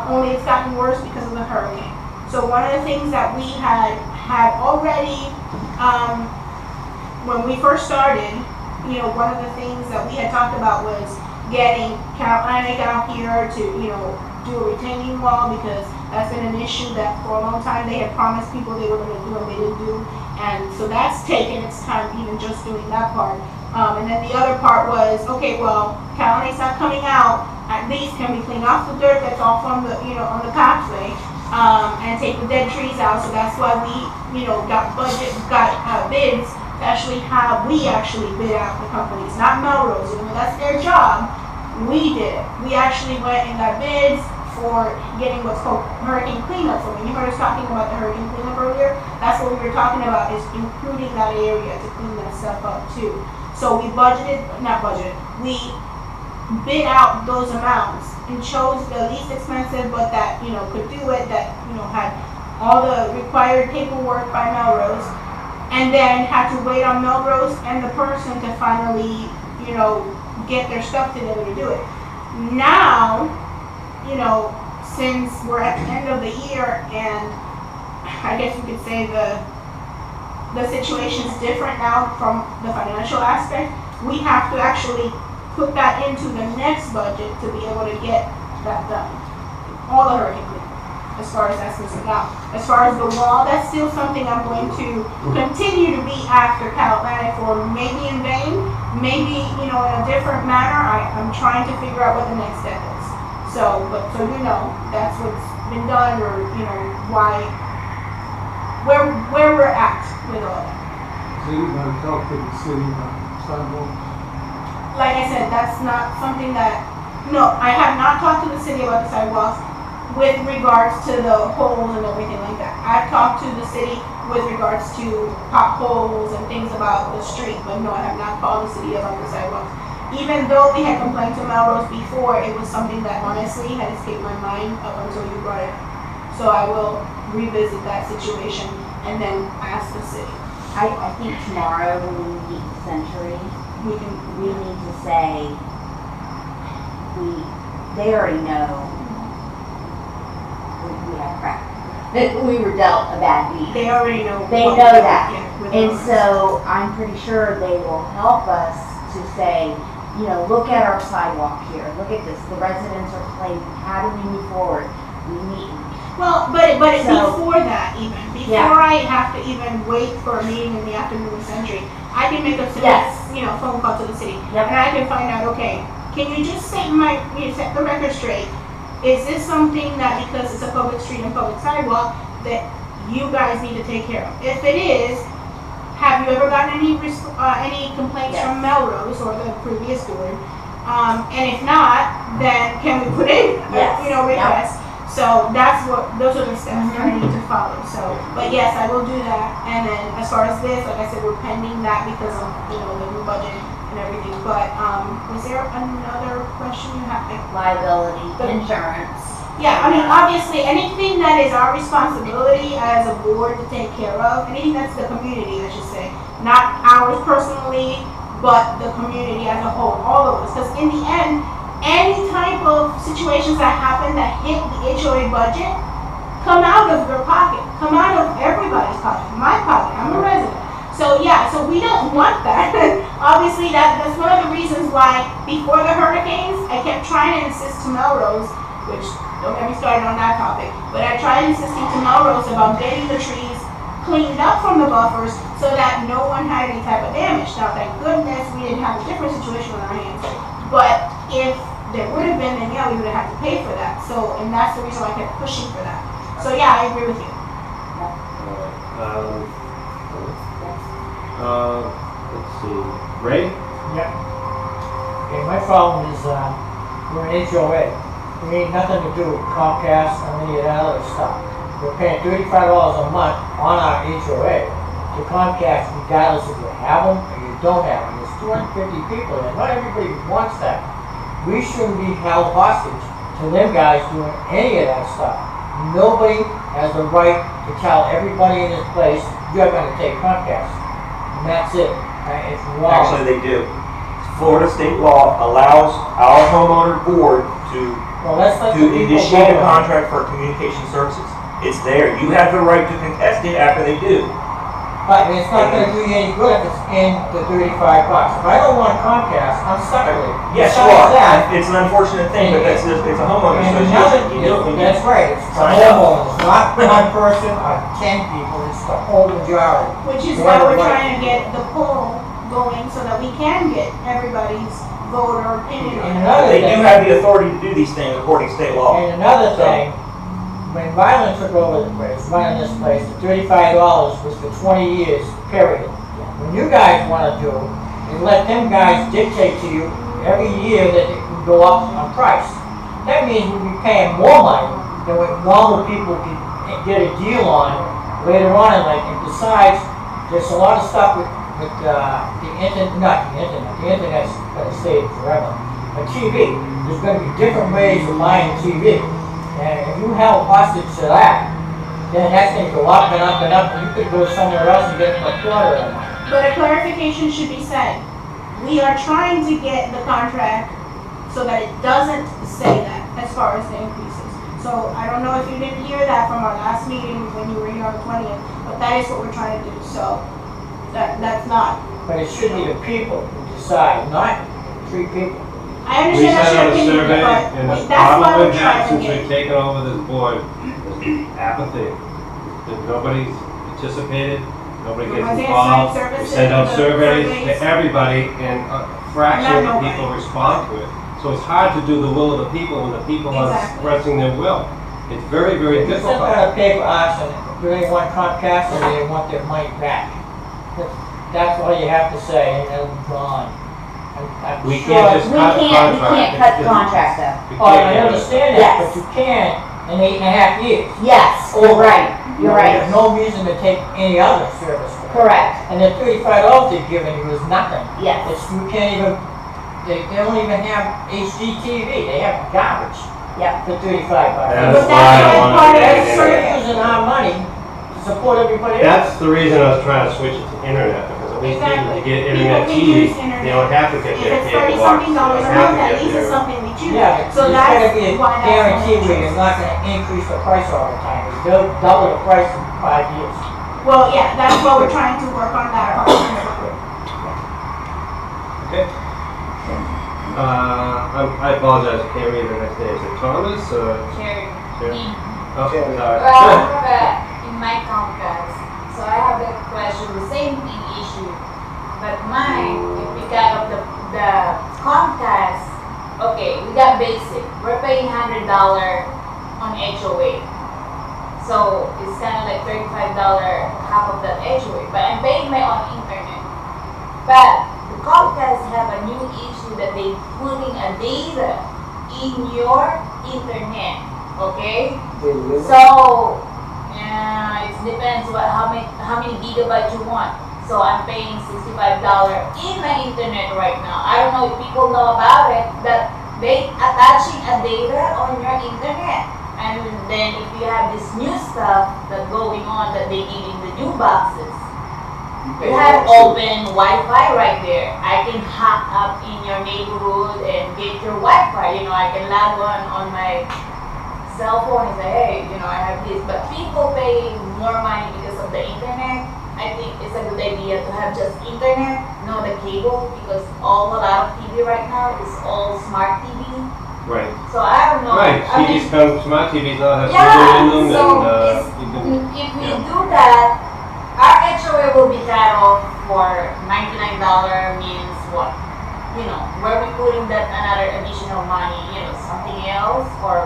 Only it's gotten worse because of the hurricane. So one of the things that we had already, when we first started, one of the things that we had talked about was getting Carolina out here to, do a retaining wall, because that's been an issue that for a long time they had promised people they were going to do and they didn't do. And so that's taken its time, even just doing that part. And then the other part was, okay, well, Carolina's not coming out. At least can we clean off the dirt that's off on the, on the pathway, and take the dead trees out. So that's why we, got bids to actually bid out the companies, not Melrose. Even though that's their job, we did it. We actually went and got bids for getting what's called hurricane cleanup. So when you heard us talking about the hurricane cleanup earlier, that's what we were talking about, is including that area to clean that stuff up too. So we we bid out those amounts and chose the least expensive, but that, could do it, that, had all the required paperwork by Melrose, and then had to wait on Melrose and the person to finally, get their stuff together to do it. Now, since we're at the end of the year, and I guess you could say the situation's different now from the financial aspect, we have to actually put that into the next budget to be able to get that done. All the hurricane cleanup, as far as that's concerned. Now, as far as the wall, that's still something I'm going to continue to be after Cal Atlantic for, maybe in vain, maybe, in a different manner. I'm trying to figure out what the next step is. So that's what's been done, or, why, where we're at with all that. Has anybody talked to the city about sidewalks? Like I said, that's not something that, no, I have not talked to the city about the sidewalks with regards to the holes and everything like that. I've talked to the city with regards to potholes and things about the street, but no, I have not called the city about the sidewalks. Even though we had complained to Melrose before, it was something that honestly had escaped my mind up until you brought it up. So I will revisit that situation and then ask the city. I think tomorrow when we meet the Century, we need to say, they already know we had crap. That we were dealt a bad beat. They already know. They know that. And so I'm pretty sure they will help us to say, look at our sidewalk here. Look at this. The residents are complaining. How do we move forward? We meet. Well, but before that, even before I have to even wait for a meeting in the afternoon with Century, I can make a phone call to the city, and I can find out. Okay, can you just set the record straight? Is this something that, because it's a public street and public sidewalk, that you guys need to take care of? If it is, have you ever gotten any complaints from Melrose or the previous board? And if not, then can we put in request? So those are the steps that I need to follow. So, but yes, I will do that. And then as far as this, like I said, we're pending that because of the new budget and everything. But was there another question you have? Liability, insurance. Yeah, I mean, obviously, anything that is our responsibility as a board to take care of, anything that's the community, I should say, not ours personally, but the community as a whole, all of us. Because in the end, any type of situations that happen that hit the HOA budget come out of your pocket, come out of everybody's pocket, my pocket, I'm a resident. So yeah, so we don't want that. Obviously, that's one of the reasons why before the hurricanes, I kept trying to insist to Melrose, which don't get me started on that topic, but I tried insisting to Melrose about getting the trees cleaned up from the buffers so that no one had any type of damage. Now, thank goodness we didn't have a different situation on our hands. But if there would have been, then yeah, we would have had to pay for that. So, and that's the reason why I kept pushing for that. So yeah, I agree with you. Let's see, Ray? Yep. Okay, my problem is, we're an HOA. We ain't nothing to do with Comcast or any of that other stuff. We're paying $35 a month on our HOA to Comcast regardless if you have them or you don't have them. There's 250 people there. Not everybody wants that. We shouldn't be held hostage to them guys doing any of that stuff. Nobody has the right to tell everybody in this place, you're going to take Comcast. And that's it. It's wrong. Actually, they do. Florida state law allows our homeowner board to Well, let's let the people initiate a vote on it. contract for communication services. It's there. You have the right to contest it after they do. But it's not gonna do you any good if it's in the $35. If I don't want Comcast, I'm stuck with it. Yes, you Besides are. that, It's an unfortunate thing, but it's a homeowner and association. You don't need that's to right, it's the sign up. homeowners, not one person or 10 people, it's the whole majority. Which is They why have we're the right. trying to get the poll going so that we can get everybody's vote or opinion on And it. another They do thing, have the authority to do these things according to state law. and another So- thing, when Ryland took over the place, running this place, the $35 was for 20 years, period. When you guys wanna do, and let them guys dictate to you every year that it can go up on price. That means we'll be paying more money than what normal people can get a deal on later on in life. And besides, there's a lot of stuff with the internet, not the internet, the internet's gonna stay forever. But TV, there's gonna be different ways of buying TV. And if you held hostage to that, then that's gonna go up and up and up, and you could go somewhere else and get a quarter of it. But a clarification should be said. We are trying to get the contract so that it doesn't say that as far as the increases. So I don't know if you didn't hear that from our last meeting when you were here on the 20th, but that is what we're trying to do. So that's not. But it should be the people who decide, not 3 people. I We understand that's sent your out a opinion, survey, but and the that's why problem we're we've had trying to since get. we've taken over this board is apathy. That nobody's participated, nobody gets Nobody's involved. answering We services, send out the surveys surveys. to everybody, and a fraction of the Not people nobody. respond to it. So it's hard to do the will of the people when the people are Exactly. expressing their will. It's very, very It's some difficult. kind of paper action, do they want Comcast or do they want their money back? That's all you have to say, and then move on. I'm We sure- can't just We cut the can't contract. cut the contract though. We Oh, can't I do it. understand Yes. that, but you can in 8.5 years. Yes, you're right, you're right. There's no reason to take any other service. Correct, And the $35 they're giving you is nothing. yes. You can't even, they don't even have HDTV, they have garbage Yep. for $35. That's But why I that's don't part want of to it. get We're internet. using our money to support everybody else. That's the reason I was trying to switch it to internet, because at least people Exactly. to get People internet can TV, use internet. they don't have to get If their it's cable box. $30-something They a don't have month, to at get least their- it's something we choose. Yeah, but So there's gotta that's be a why that's guarantee what where we you're not gonna increase the price all the time. They'll double the price in 5 years. Well, yeah, that's why we're trying to work on that part. Okay. I apologize, I can't read the next name. Is it Thomas or? Sure. Sure. Me. Okay, sorry. In my Comcast, so I have a question, the same thing issue, but mine, if we got the Comcast, okay, we got basic, we're paying $100 on HOA, so it's kind of like $35 half of that HOA, but I'm paying my own internet. But the Comcast have a new issue that they putting a data in your internet, okay? So it depends how many gigabytes you want. So I'm paying $65 in my internet right now. I don't know if people know about it, that they attaching a data on your internet. And then if you have this new stuff that going on that they need in the new boxes, you have open Wi-Fi right there. I can hack up in your neighborhood and get your Wi-Fi. You know, I can log on my cell phone and say, hey, you know, I have this. But people pay more money because of the internet. I think it's a good idea to have just internet, no the cable, because a lot of TV right now is all smart TV. Right. So I don't know. Right, I mean, TVs come, smart TVs now have yeah, video in them, so and you can, if we do that, our HOA will be cut off for $99 means what? You know, where we putting that another additional money, you know, something else or?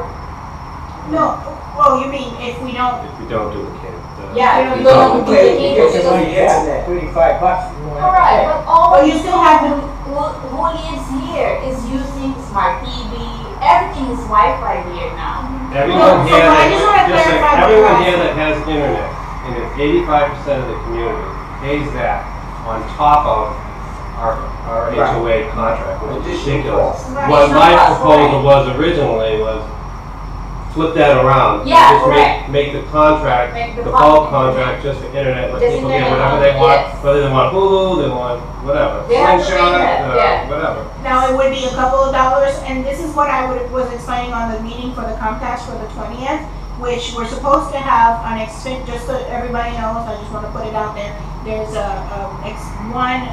No, well, you mean if we don't, if we don't do the cable. Yeah, we we don't do the Okay, cable because because. yeah, $35. Alright, but all But you still have to- who lives here is using smart TV. Everything is Wi-Fi here now. Everyone No, so here, I just wanna just like clarify what everyone you're here that has internet, and if 85% of the community pays that on top of our HOA contract, which is ridiculous. Right. What It's my not proposal was originally was flip that around. Yeah, Just correct. make the contract, Make the the contract. bulk contract just for internet, let Just people get internet whatever only, they want, yes. whether they want Hulu, they want whatever, They have to pay Slingshot, that, yeah. whatever. now it would be a couple of dollars, and this is what I was explaining on the meeting for the Comcast for the 20th, which we're supposed to have an just so everybody knows, I just wanna put it out there, there's one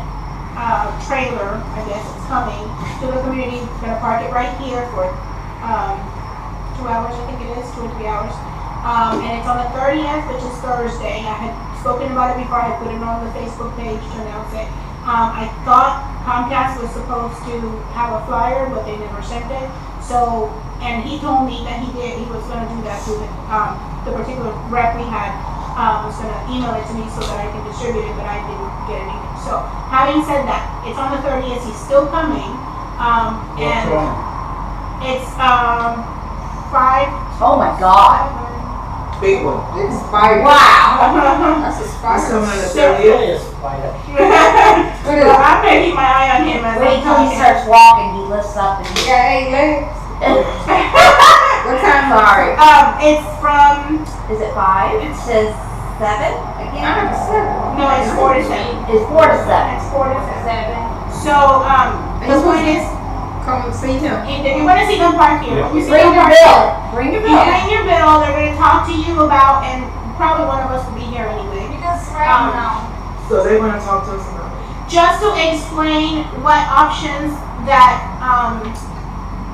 trailer, I guess it's coming to the community, gonna park it right here for, 2 hours, I think it is, 2 or 3 hours. And it's on the 30th, which is Thursday. I had spoken about it before, I put it on the Facebook page to announce it. I thought Comcast was supposed to have a flyer, but they never sent it. So, and he told me that he was gonna do that to the particular rep we had, was gonna email it to me so that I can distribute it, but I didn't get anything. So, having said that, it's on the 30th, he's still coming, and it's, 5. Oh my God. Big one. It's fire. Wow. That's a spider. Coming on the So- 30th. Well, I'm keeping my eye on him as Wait I'm till he talking. starts walking, he lifts up and he Got 8 legs. What time? Sorry. It's from, Is it 5? It says 7 again? I'm 7. no, it's 4 to 7. It's 4 to 7. It's 4 to 7. 7. So, the point is, Come and see him. you're gonna see them park here. When you see Bring them your park here, bill. Bring your you bill. bring your bill, they're gonna talk to you about, and probably one of us will be here anyway. Because right now, So they want to talk to us about it. Just to explain what options that,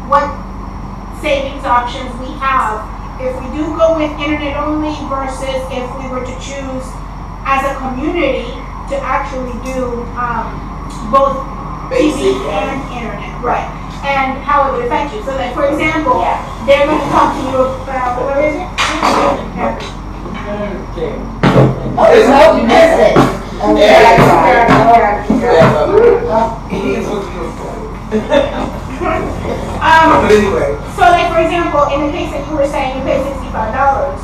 what savings options we have. If we do go with internet only versus if we were to choose as a community to actually do, both TV Basic. and internet, right? And how it would affect you. So that, for example, Yeah. they're going to talk to you about, what is it? Okay. Oh, you missed it. But anyway, So like, for example, in the case that you were saying, you pay $65,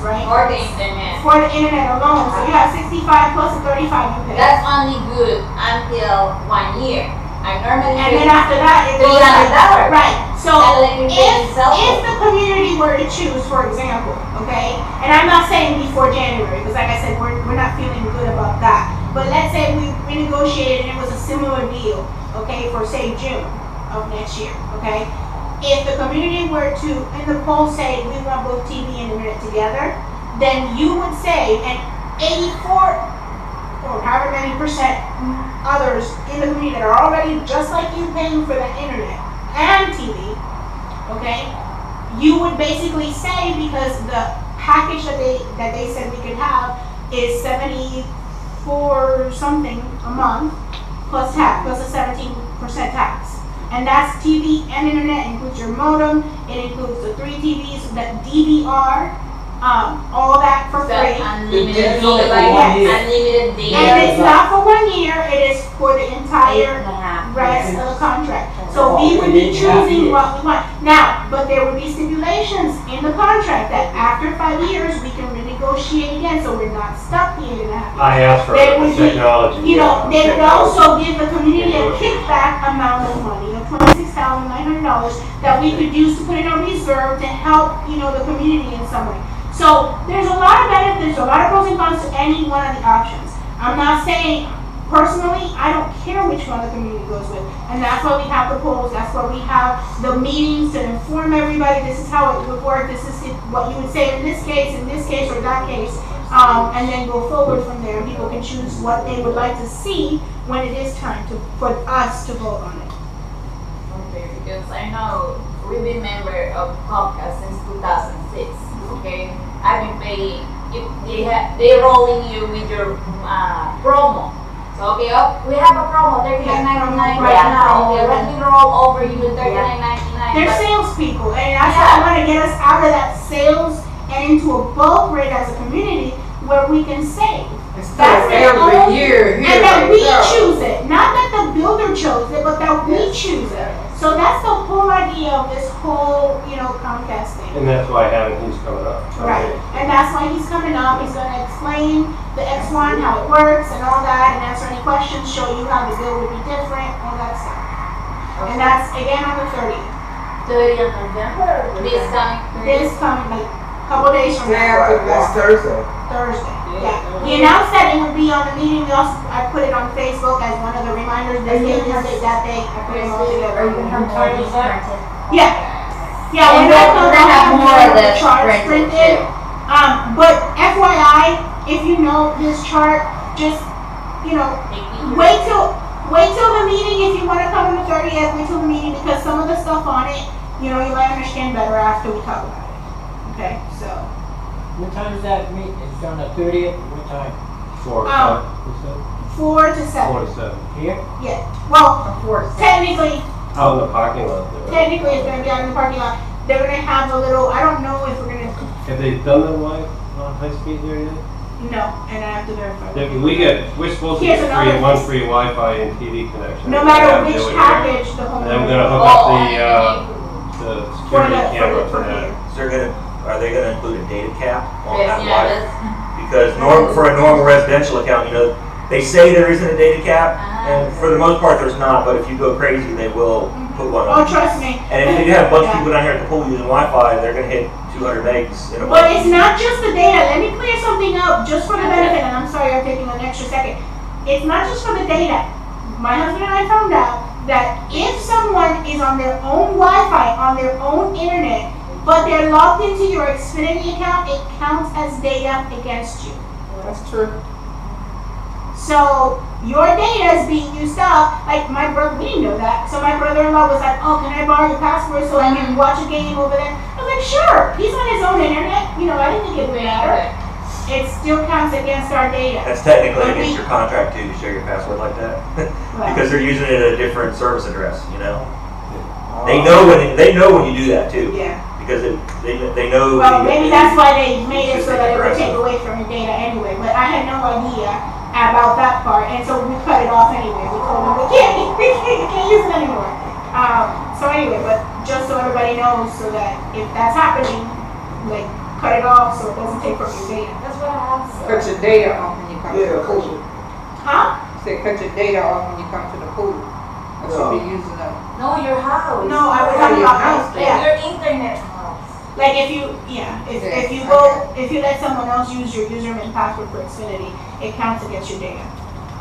right? or the internet. For the internet alone, so you have 65 plus the 35 you pay. That's only good until 1 year. I normally And then pay after that, it goes $300. Right, so And then you pay if cell phone. the community were to choose, for example, okay, and I'm not saying before January, because like I said, we're not feeling good about that. But let's say we renegotiated and it was a similar deal, okay, for say June of next year, okay? If the community were to, in the poll say, we want both TV and internet together, then you would say, and 84 or however many percent others in the community that are already just like you paying for the internet and TV, okay, you would basically say, because the package that they said we could have is 74 something a month plus tax, plus a 17% tax. And that's TV and internet, includes your modem, it includes the 3 TVs, that DVR, all that for That's free. unlimited It's only for gigabyte, 1 year. unlimited data. And it's not for 1 year, it is for the 8 entire and a half rest years. of the contract. So we would be 8.5 choosing years. what we want. Now, but there would be stipulations in the contract that after 5 years, we can renegotiate again, so we're not stuck the 8.5 years. I asked for They would be, technology. you know, yeah. they would also give the community a kickback amount of money, of $26,900 that we could use to put in a reserve to help, you know, the community in some way. So there's a lot of benefits, a lot of pros and cons to any one of the options. I'm not saying, personally, I don't care which one the community goes with. And that's why we have the polls, that's why we have the meetings to inform everybody, this is how it would work, this is what you would say in this case, or that case. And then go forward from there. People can choose what they would like to see when it is time for us to vote on it. Okay, because I know we've been member of Comcast since 2006. Okay, I've been paying. They're rolling you with your promo. So okay, we have a promo, $39.99 right now. They're letting roll over you $39.99. They're salespeople, and that's why I want to get us out of that sales and into a bulk rate as a community where we can save. That's every year, and that we choose it. Not that the builder chose it, but that we choose it. So that's the whole idea of this whole, you know, Comcast thing. And that's why he's coming up. Right. And that's why he's coming up. He's going to explain the X1, how it works and all that, and answer any questions, show you how the bill would be different, all that stuff. And that's again on the 30th. 30th of November. This coming like a couple days from now. That's Thursday. Thursday. Yeah. He announced that it would be on the meeting. I put it on Facebook as one of the reminders. They gave us it that day. I put it all together. Yeah. Yeah, And we're not we're gonna have more of the charts printed, printed. But FYI, if you know this chart, just, you know, wait till the meeting if you want to come on the 30th. Wait till the meeting because some of the stuff on it, you know, you might understand better after we talk about it. Okay, so. What time is that meet? It's on the 30th, what time? 4 4 to 7. 4 to 7. Here? Yeah. Well, technically Out in the parking lot there. it's going to be out in the parking lot. They're going to have a little, I don't know if we're going to, Have they done the high speed here yet? no, and I have to verify. We're supposed to Here's get another- one free Wi-Fi and TV connection. No We matter have to which do it here. package the home. And then we're gonna hook up the security camera for that. Are they gonna include a data cap on that Yeah, line? that's. Because for a normal residential account, you know, they say there isn't a data cap, and for the most part there's not, but if you go crazy, they will put one Oh, on. trust me. And if you have a bunch of people down here at the pool using Wi-Fi, they're gonna hit 200 megs in a But month. it's not just the data. Let me clear something up just for the benefit, and I'm sorry I'm taking an extra second. It's not just for the data. My husband and I found out that if someone is on their own Wi-Fi, on their own internet, but they're logged into your Xfinity account, it counts as data against you. That's true. So your data is being used up. Like my brother, we didn't know that. So my brother-in-law was like, "Oh, can I borrow your password so I can watch a game over there?" I was like, "Sure." He's on his own internet. You know, I didn't think it would matter. It still counts against our data. That's technically against your contract too, to share your password like that. Because they're using it at a different service address, you know? They know when you do that too. Yeah. Because they know. Well, maybe that's why they made it so that it would aggressive. take away from your data anyway. But I had no idea about that part, and so we cut it off anyway. We told them we can't use it anymore. So anyway, but just so everybody knows, so that if that's happening, like cut it off so it doesn't take from your data. That's what I have. Cut your data off when you come to Yeah, the pool. Huh? Say cut your data off when you come to the pool. I should be using them. No, your house. No, I was Oh, talking your about house, yeah. Your internet house. Like if you let someone else use your username and password for Xfinity, it counts against your data,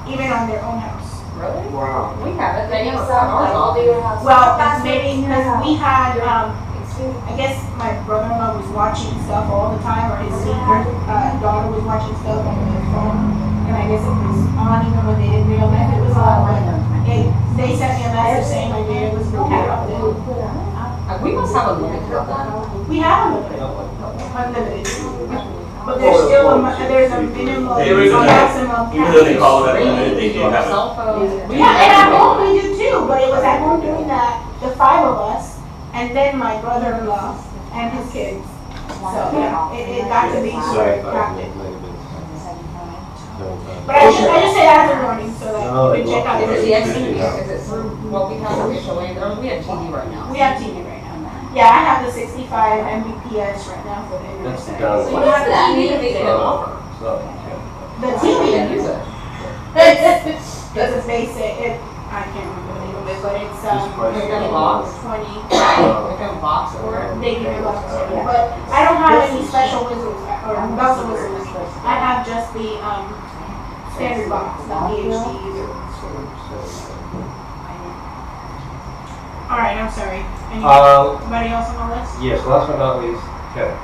even on their own house. Really? Wow. We have it. Then you sound like all your house. Well, that's maybe because we had, I guess my brother-in-law was watching stuff all the time, or his daughter was watching stuff on the phone, and I guess it was on even when they didn't realize it was on. They sent me a message saying my data was interrupted. We must have a limit for that. We have unlimited, but there's still there's a minimum, There is a a maximum. Even though they call it unlimited, they do have it. Cell phones. Yeah, and at home we do too, but it was at home doing that, the 5 of us, and then my brother-in-law and his kids. So, yeah, it got to be where it got it. But I just say that as a warning, so that you can check out. Is it the Xfinity? Is it through what we have? We have TV right now. We have TV right now. Yeah, I have the 65 Mbps right now for the internet. That's the setting. down. So you have that need to make it offer. The You TV, can use it. it's a basic, I can't remember the name of it, but it's, Like a box. 20. Like a box for it. They give you a box, but I don't have any special whistles or bells and whistles. I have just the standard box, not VHDs or. All right, I'm sorry. Anybody else on the list? Yes, last but not least, Kevin.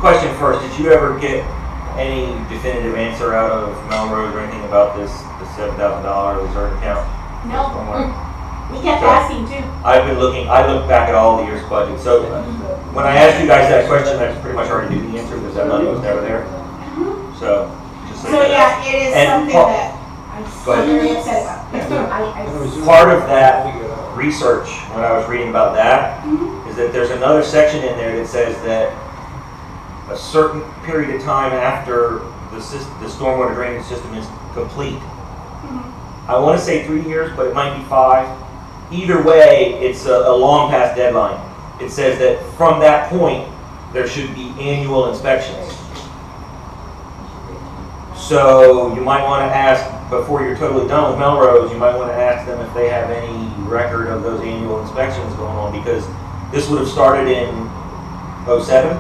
Question first, did you ever get any definitive answer out of Melrose or anything about the $7,000 reserve account? No. Somewhere? We kept So- asking too. I've been looking, I looked back at all the year's budget, so when I asked you guys that question, I pretty much already knew the answer because that money was never there. So, just So yeah, it is And something Paul- that Go I'm ahead. very upset about. Part of that research, when I was reading about that, is that there's another section in there that says that a certain period of time after the stormwater drainage system is complete. I want to say 3 years, but it might be 5. Either way, it's a long past deadline. It says that from that point, there should be annual inspections. So you might want to ask, before you're totally done with Melrose, you might want to ask them if they have any record of those annual inspections going on, because this would have started in 07,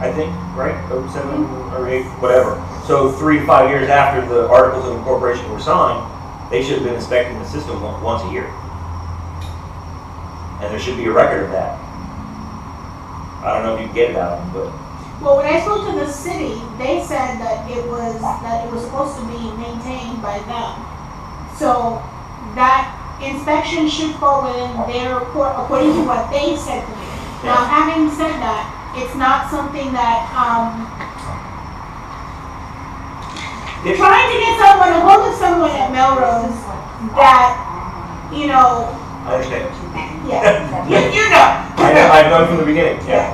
I think, right? 07 or 8, whatever. So 3 to 5 years after the Articles of Incorporation were signed, they should have been inspecting the system once a year. And there should be a record of that. I don't know if you can get it out of them, but Well, when I spoke to the city, they said that it was supposed to be maintained by them. So that inspection should fall within their report according to what they said to me. Now, having said that, it's not something that trying to get someone, a hold of someone at Melrose that, you know, I understand. yeah, you know. I've known from the beginning, yeah.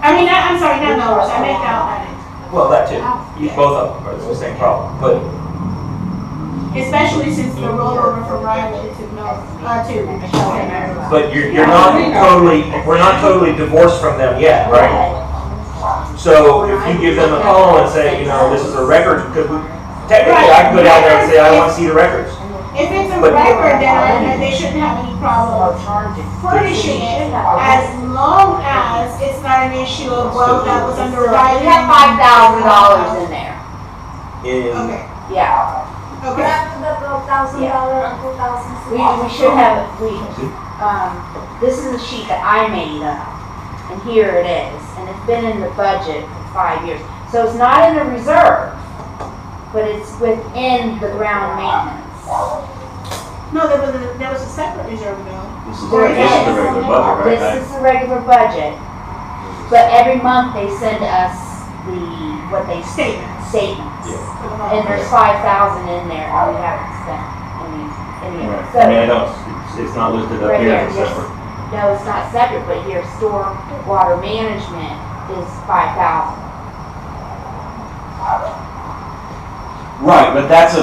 I mean, I'm sorry, not Melrose, I meant Alabama. Well, that too. Both of them are the same problem, but Especially since the rollover from Riley to Melrose. but you're not totally, we're not totally divorced from them yet, right? So if you give them a call and say, you know, this is a record, because technically I can go down there and say, I want to see the records. If it's a But- record, then they shouldn't have any problem furnishing it, as long as it's not an issue of, well, that was under Riley. We have $5,000 in there. Okay, Yeah. okay. We should have, this is a sheet that I made up, and here it is, and it's been in the budget for 5 years. So it's not in the reserve, but it's within the ground maintenance. No, there was a separate reserve bill. This is the regular budget, This is the regular budget, but every month they send us what they Statements. statements. For the month. And there's 5,000 in there, and we haven't spent any of it. So- I mean, I don't, it's not listed up Right here here, as yes. separate. No, it's not separate, but here, storm water management is 5,000. Right, but that's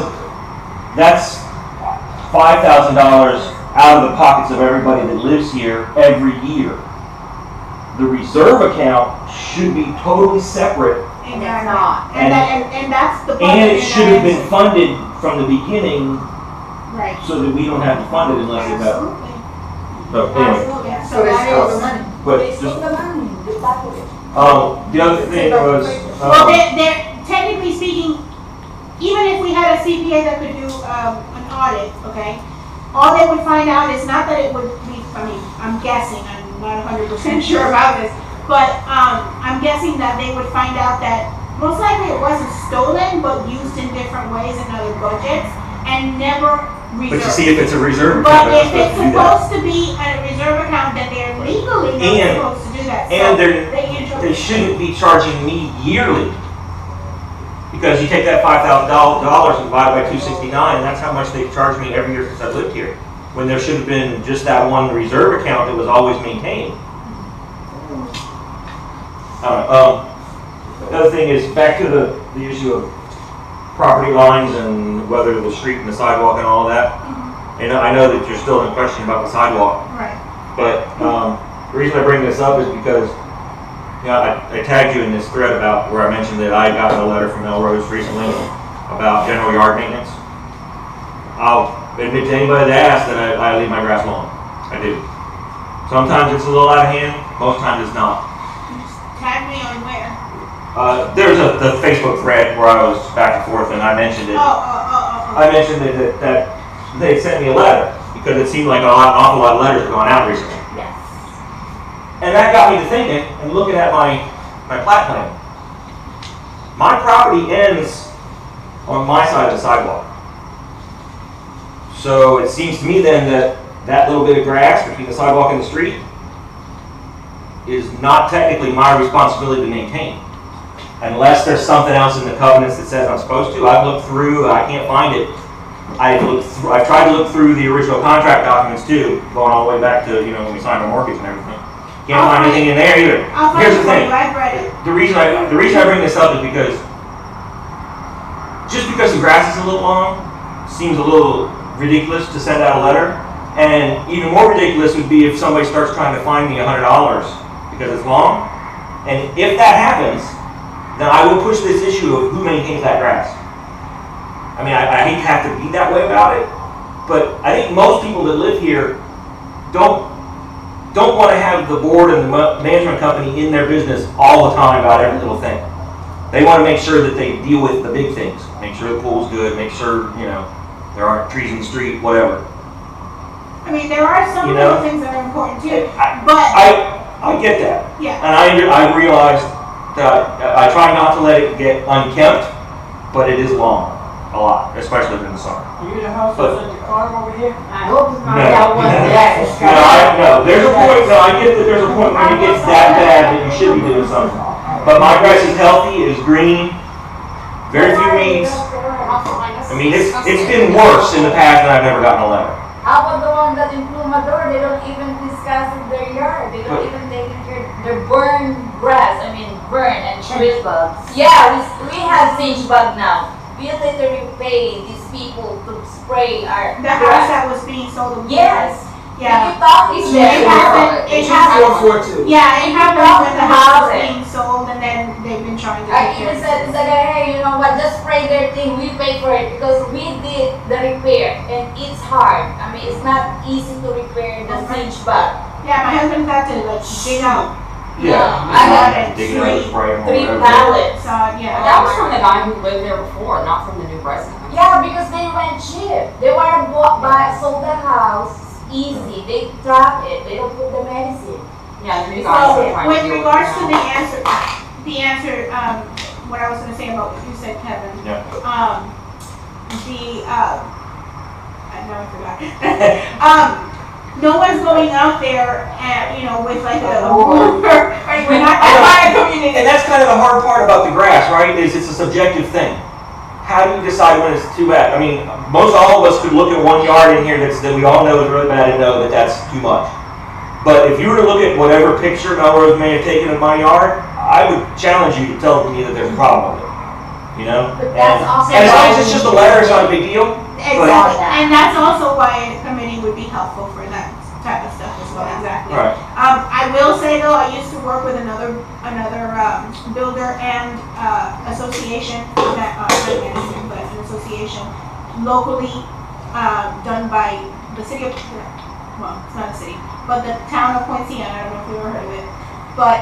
$5,000 out of the pockets of everybody that lives here every year. The reserve account should be totally separate, And it's not. And that's the. and it should have been funded from the beginning Right. so that we don't have to fund it unless it happens. Absolutely. So anyway, Absolutely. So they stole the money. but They just, stole the money. the other thing was, Well, they're technically speaking, even if we had a CPA that could do an audit, okay, all they would find out is not that it would be, I mean, I'm guessing, I'm not 100% sure about this, but I'm guessing that they would find out that most likely it wasn't stolen, but used in different ways in other budgets, and never reserved. But you see, if it's a reserve But account, they're if it's supposed to do that. supposed to be a reserve account, then they're legally And- not supposed to do that. And So they usually. shouldn't be charging me yearly. Because you take that $5,000 and divide by 269, and that's how much they've charged me every year since I've lived here. When there should have been just that one reserve account that was always maintained. The other thing is, back to the issue of property lines and whether the street and the sidewalk and all that. And I know that you're still in question about the sidewalk. Right. But the reason I bring this up is because, you know, I tagged you in this thread about where I mentioned that I got a letter from Melrose recently about general yard maintenance. I'll admit to anybody that asks that I leave my grass lawn. I do. Sometimes it's a little out of hand, most times it's not. Tag me on where? There's the Facebook thread where I was back and forth and I mentioned it. I mentioned that they sent me a letter because it seemed like an awful lot of letters had gone out recently. Yes. And that got me to thinking and looking at my plat plan. My property ends on my side of the sidewalk. So it seems to me then that little bit of grass between the sidewalk and the street is not technically my responsibility to maintain. Unless there's something else in the covenants that says I'm supposed to. I've looked through, I can't find it. I've tried to look through the original contract documents too, going all the way back to, you know, when we signed our mortgage and everything. Can't find anything in there either. Here's the thing. I've read it. The reason I bring this up is because just because the grass is a little long seems a little ridiculous to send out a letter. And even more ridiculous would be if somebody starts trying to fine me $100 because it's long. And if that happens, then I will push this issue of who maintains that grass. I mean, I hate to have to be that way about it, but I think most people that live here don't want to have the board and the management company in their business all the time about every little thing. They want to make sure that they deal with the big things. Make sure the pool's good, make sure, you know, there aren't trees in the street, whatever. I mean, there are some You little know? things that are important too, I but get that. yeah. And I realized that I try not to let it get unkempt, but it is long, a lot, especially in the summer. You the house that's at the corner over here? I hope it's not No. that one there. No, there's a point, no, I get that there's a point when it gets that bad that you should be doing something. But my grass is healthy, it is green, very few weeds. I mean, it's been worse in the past than I've ever gotten a letter. How about the one that in Plumador, they don't even discuss in their yard. They don't even take care of their burn grass. I mean, burn and Trench bugs. Yeah, we have sage bug now. We literally pay these people to spray our The house grass. that was being sold. Yes. Yeah. You talk is It there. happened. It happened. Yeah, it happened when the house was being sold, and then they've been trying to. I take even care said to the guy, hey, you know what, just spray their thing, we pay for it because we did the repair and it's hard. I mean, it's not easy to repair the sage bug. Yeah, my husband had to like dig out. I had Dig it out, spray them or three whatever. pallets. So yeah. That was from the guy who lived there before, not from the new resident. Yeah, because they went cheap. They want to sold the house easy. They drop it. They don't put the medicine. Yeah, the new guy So was trying to with deal regards to it the answer, what I was gonna say about what you said, Kevin. Yeah. I know I forgot. No one's going out there and, you know, with like a boomer. We're not a community. And that's kind of the hard part about the grass, right? Is it's a subjective thing. How do you decide when it's too bad? I mean, most all of us could look at one yard in here that we all know is really bad and know that that's too much. But if you were to look at whatever picture Melrose may have taken of my yard, I would challenge you to tell me that there's a problem with it. You know? But that's also and as long as it's just a letter, it's not a big deal. Exactly. And that's also why a committee would be helpful for that type of stuff as well. Exactly. Right. I will say though, I used to work with another builder and association, that not management, but an association locally done by the city of, well, it's not a city, but the town of Poinciana. I don't know if you ever heard of it, but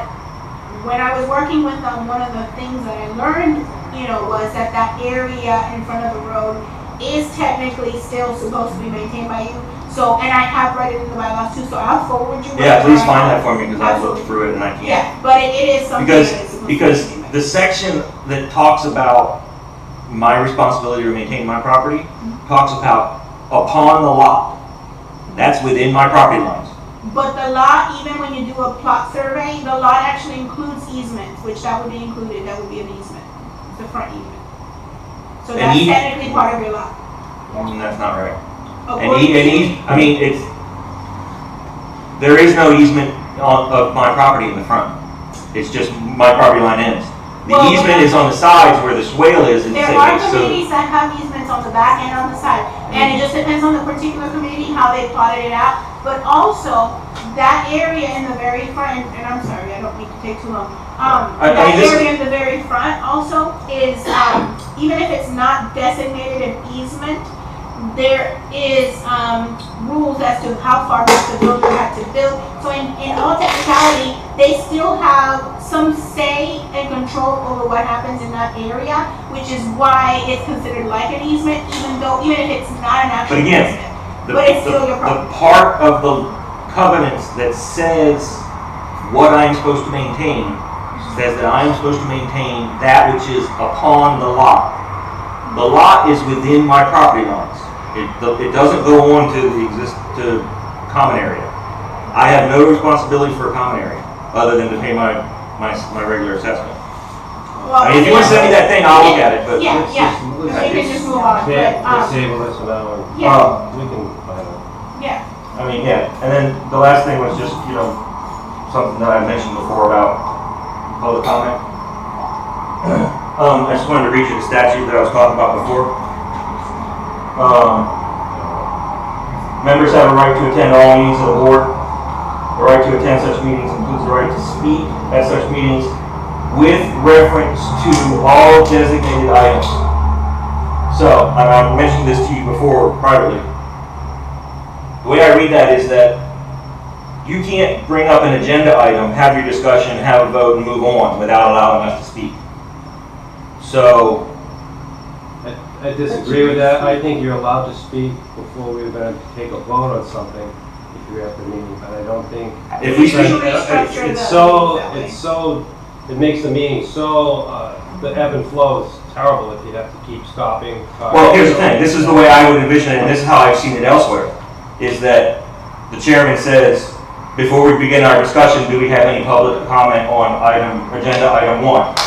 when I was working with them, one of the things that I learned, you know, was that area in front of the road is technically still supposed to be maintained by you. So, and I have read it in the bylaws too, so I'll forward you. Yeah, please find that for me because I've looked through it and I can't. Yeah, but it is something that is supposed to be Because maintained by the section that talks about my responsibility to maintain my property talks about upon the lot. That's within my property lines. But the lot, even when you do a plot survey, the lot actually includes easements, which that would be included, that would be an easement, the front easement. So An that's easement? technically part of your lot. That's not right. According to- I mean, there is no easement of my property in the front. It's just my property line ends. The Well, easement is on the sides where the swale is. And There so- are so- communities that have easements on the back and on the side. And it just depends on the particular community, how they plotted it out. But also, that area in the very front, and I'm sorry, I don't mean to take too long. That area in the very front also is, even if it's not designated an easement, there is rules as to how far back the builder had to build. So in all technicality, they still have some say and control over what happens in that area, which is why it's considered like an easement, even if it's not an actual But again, easement. But it's still your property. the part of the covenants that says what I'm supposed to maintain says that I'm supposed to maintain that which is upon the lot. The lot is within my property lines. It doesn't go on to common area. I have no responsibility for a common area other than to pay my regular assessment. Well, I mean, if you want to send me that thing, I'll look at it. But Yeah, let's yeah. just- We let's can just move on. Disable this now and Yeah. we can find out. Yeah. I mean, yeah. And then the last thing was just something that I mentioned before about public comment. I just wanted to read you the statute that I was talking about before. Members have a right to attend all meetings of the board. The right to attend such meetings includes the right to speak at such meetings with reference to all designated items. So, and I mentioned this to you before privately. The way I read that is that you can't bring up an agenda item, have your discussion, have a vote, and move on without allowing us to speak. So, I disagree with that. I think you're allowed to speak before we're going to take a vote on something if you're at the meeting, but I don't think. if we speak, It makes the meeting so, the ebb and flow is terrible if you have to keep stopping. well, here's the thing. This is the way I would envision it, and this is how I've seen it elsewhere, is that the chairman says, before we begin our discussion, do we have any public comment on agenda item 1?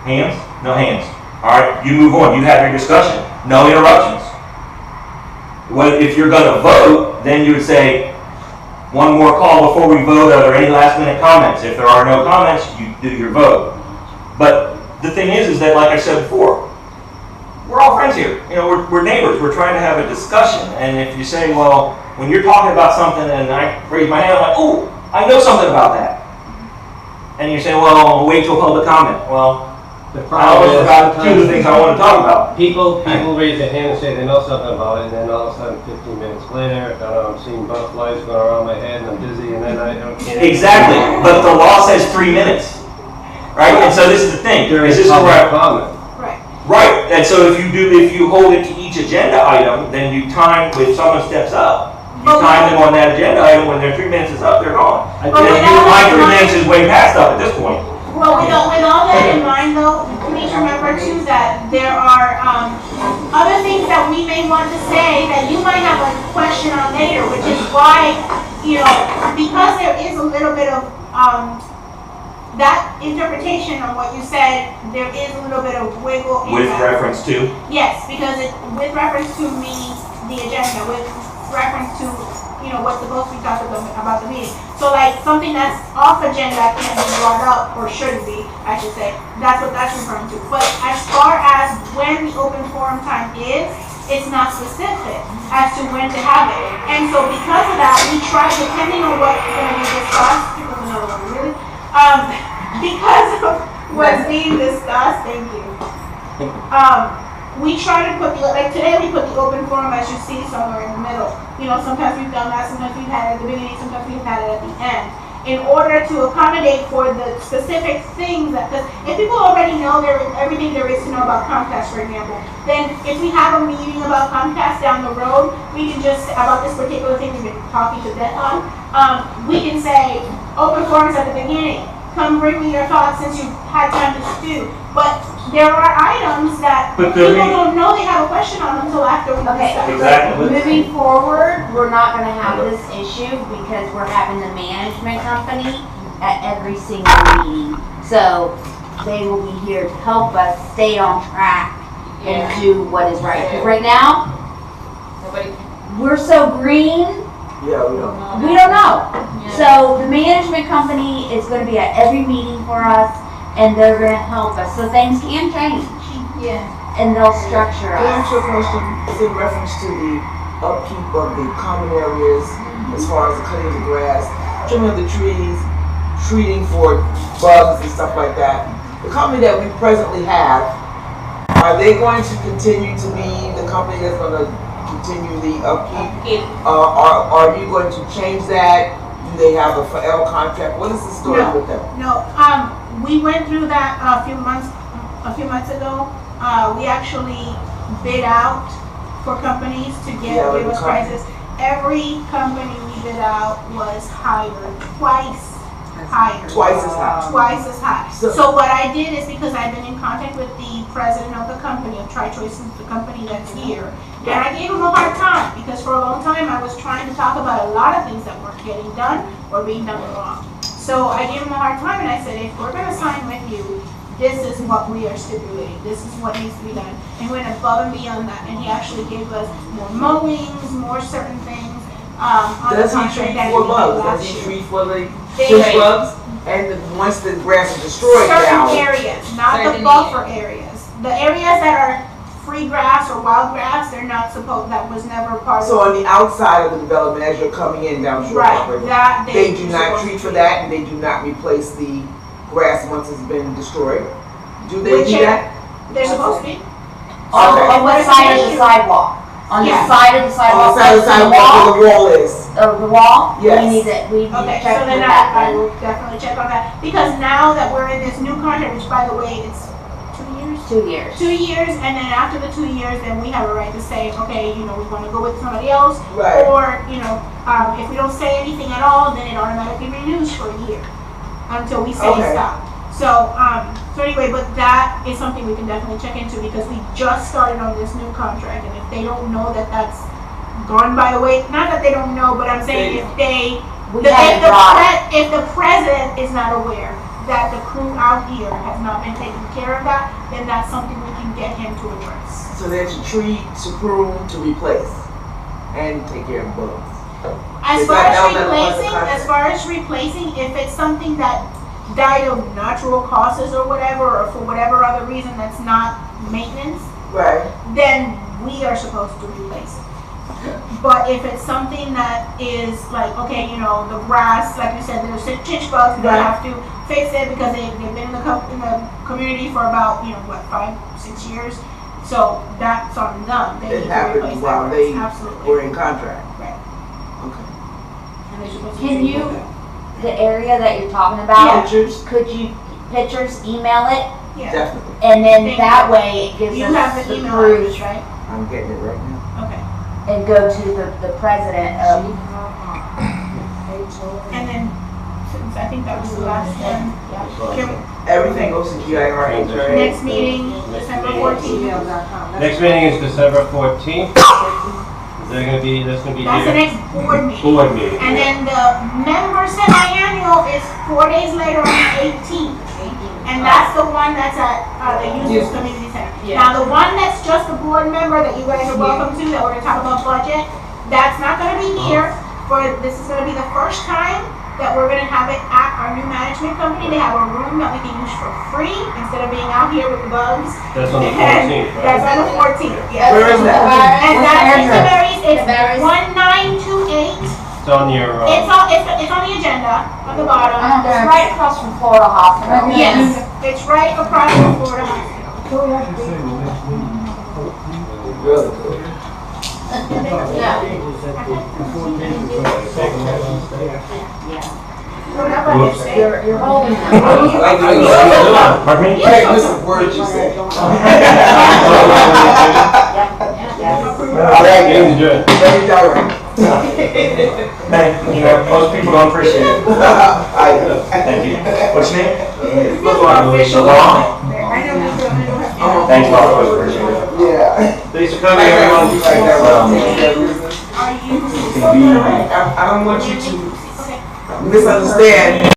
Hands? No hands. All right, you move on. You have your discussion. No interruptions. Well, if you're going to vote, then you would say, one more call before we vote. Are there any last minute comments? If there are no comments, you do your vote. But the thing is that, like I said before, we're all friends here. We're neighbors. We're trying to have a discussion. And if you say, well, when you're talking about something and I raise my hand, I'm like, oh, I know something about that. And you say, well, wait till public comment. Well, The I problem always is forgot two of the things I want to talk about. people raise their hand and say they know something about it, and then all of a sudden, 15 minutes later, I'm seeing butterflies going around my head, and I'm dizzy, and then I can't. Exactly, but the law says 3 minutes, right? And so this is the thing. During Is this public where comment. Right. right? And so if you hold it to each agenda item, then you time when someone steps up. You time them on that agenda item. When their 3 minutes is up, they're gone. I And think- my 3 minutes is way past up at this point. Well, with all that in mind though, please remember too that there are other things that we may want to say that you might have a question on later, which is why, because there is a little bit of that interpretation on what you said, there is a little bit of wiggle in With that. reference to? Yes, because with reference to the agenda, with reference to, what's supposed to be talked about the meeting. So like something that's off agenda can't be brought up, or shouldn't be, I should say. That's what that's referring to. But as far as when the open forum time is, it's not specific as to when to have it. And so because of that, we try, depending on what's going to be discussed, because of what's being discussed, thank you. We try to put like today we put the open forum, as you see, somewhere in the middle. Sometimes we've done that, sometimes we've had it at the beginning, sometimes we've had it at the end. In order to accommodate for the specific things because if people already know everything there is to know about Comcast, for example, then if we have a meeting about Comcast down the road, we can just, about this particular thing we've been talking to death on, we can say, open forums at the beginning. Come bring me your thoughts since you've had time to stew. But there are items that people don't know they have a question on until after we discuss. Exactly. Moving forward, we're not gonna have this issue because we're having the management company at every single meeting. So they will be here to help us stay on track and do what is right. 'Cause right now, we're so green. Yeah, we don't. We don't know. So the management company is going to be at every meeting for us, and they're going to help us. So things can change. Yeah. and they'll structure Can I us. ask you a question? It's in reference to the upkeep of the common areas, as far as the cutting of the grass, trimming of the trees, treating for bugs and stuff like that. The company that we presently have, are they going to continue to be the company that's going to continue the upkeep? Are you going to change that? Do they have a forever contract? What is the story with them? No, we went through that a few months ago. We actually bid out for companies to give us prices. Every company we bid out was twice higher. Twice as high. Twice as high. So what I did is, because I've been in contact with the president of the company, of Tri-Choice, the company that's here, and I gave him a hard time, because for a long time I was trying to talk about a lot of things that weren't getting done or being done wrong. So I gave him a hard time, and I said, if we're going to sign with you, this is what we are stipulating. This is what needs to be done. And went above and beyond that, and he actually gave us more mowings, more certain things. Does he treat for bugs? Does he treat for the fish bugs? And once the grass is destroyed now? Certain areas, not the buffer areas. The areas that are free grass or wild grass, they're not supposed, that was never part of. So on the outside of the development, as you're coming in down Shore Property, they do not treat for that, and they do not replace the grass once it's been destroyed? Do they do that? They're supposed to be. On what side of the sidewalk? On the side of the sidewalk? On the side of the sidewalk where the wall is. Of the wall? Yes. We need to check so then with that. I will definitely check on that. Because now that we're in this new contract, which by the way, it's 2 years? 2 years. 2 years, and then after the 2 years, then we have a right to say, okay, we want to go with somebody else. Right. Or, if we don't say anything at all, then it automatically renews for a year until we say stop. So anyway, but that is something we can definitely check into, because we just started on this new contract, and if they don't know that that's gone by the way, not that they don't know, but I'm saying if the president is not aware that the crew out here has not been taking care of that, then that's something we can get him to address. So they should treat, to prune, to replace, and take care of bugs. As far as replacing, if it's something that died of natural causes or whatever, or for whatever other reason that's not maintenance, right, then we are supposed to replace it. But if it's something that is like, okay, the grass, like you said, there's chinch bugs, and they have to fix it because they've been in the community for about 5-6 years. So that's on them. They It happened while they were in contract. Right. Okay. Can you, the area that you're talking about, Pictures? could you email it? Yeah. Definitely. And then that way it gives You us have the the email proof address, right? I'm getting it right now. Okay. and go to the president of. And then, since I think that was the last one, Everything goes to GIRHOA. next meeting, December 14th. Next meeting is December 14th. That's gonna be That's the here. next board meeting. Board meeting. And then the member semi-annual is 4 days later on the 18th. And that's the one that's at the Users Community Center. Now, the one that's just a board member that you guys are welcome to, that we're gonna talk about budget, that's not gonna be here. This is gonna be the first time that we're gonna have it at our new management company. They have a room that we can use for free instead of being out here with the bugs. That's on the 14th, right? That's on the 14th, yes. Where is that? And that's in the Marys, it's 1928. It's on your, It's on the agenda, on the bottom. It's right across from Florida Hospital. Yes, it's right across from Florida Hospital. Really good. You're holding them. pardon me? Hey, listen, words you said. Meeting's adjourned. Very direct. Most people don't appreciate it. Thank you. What's your name? Thanks a lot, I appreciate it. Yeah. Thanks for coming, everyone. I don't want you to misunderstand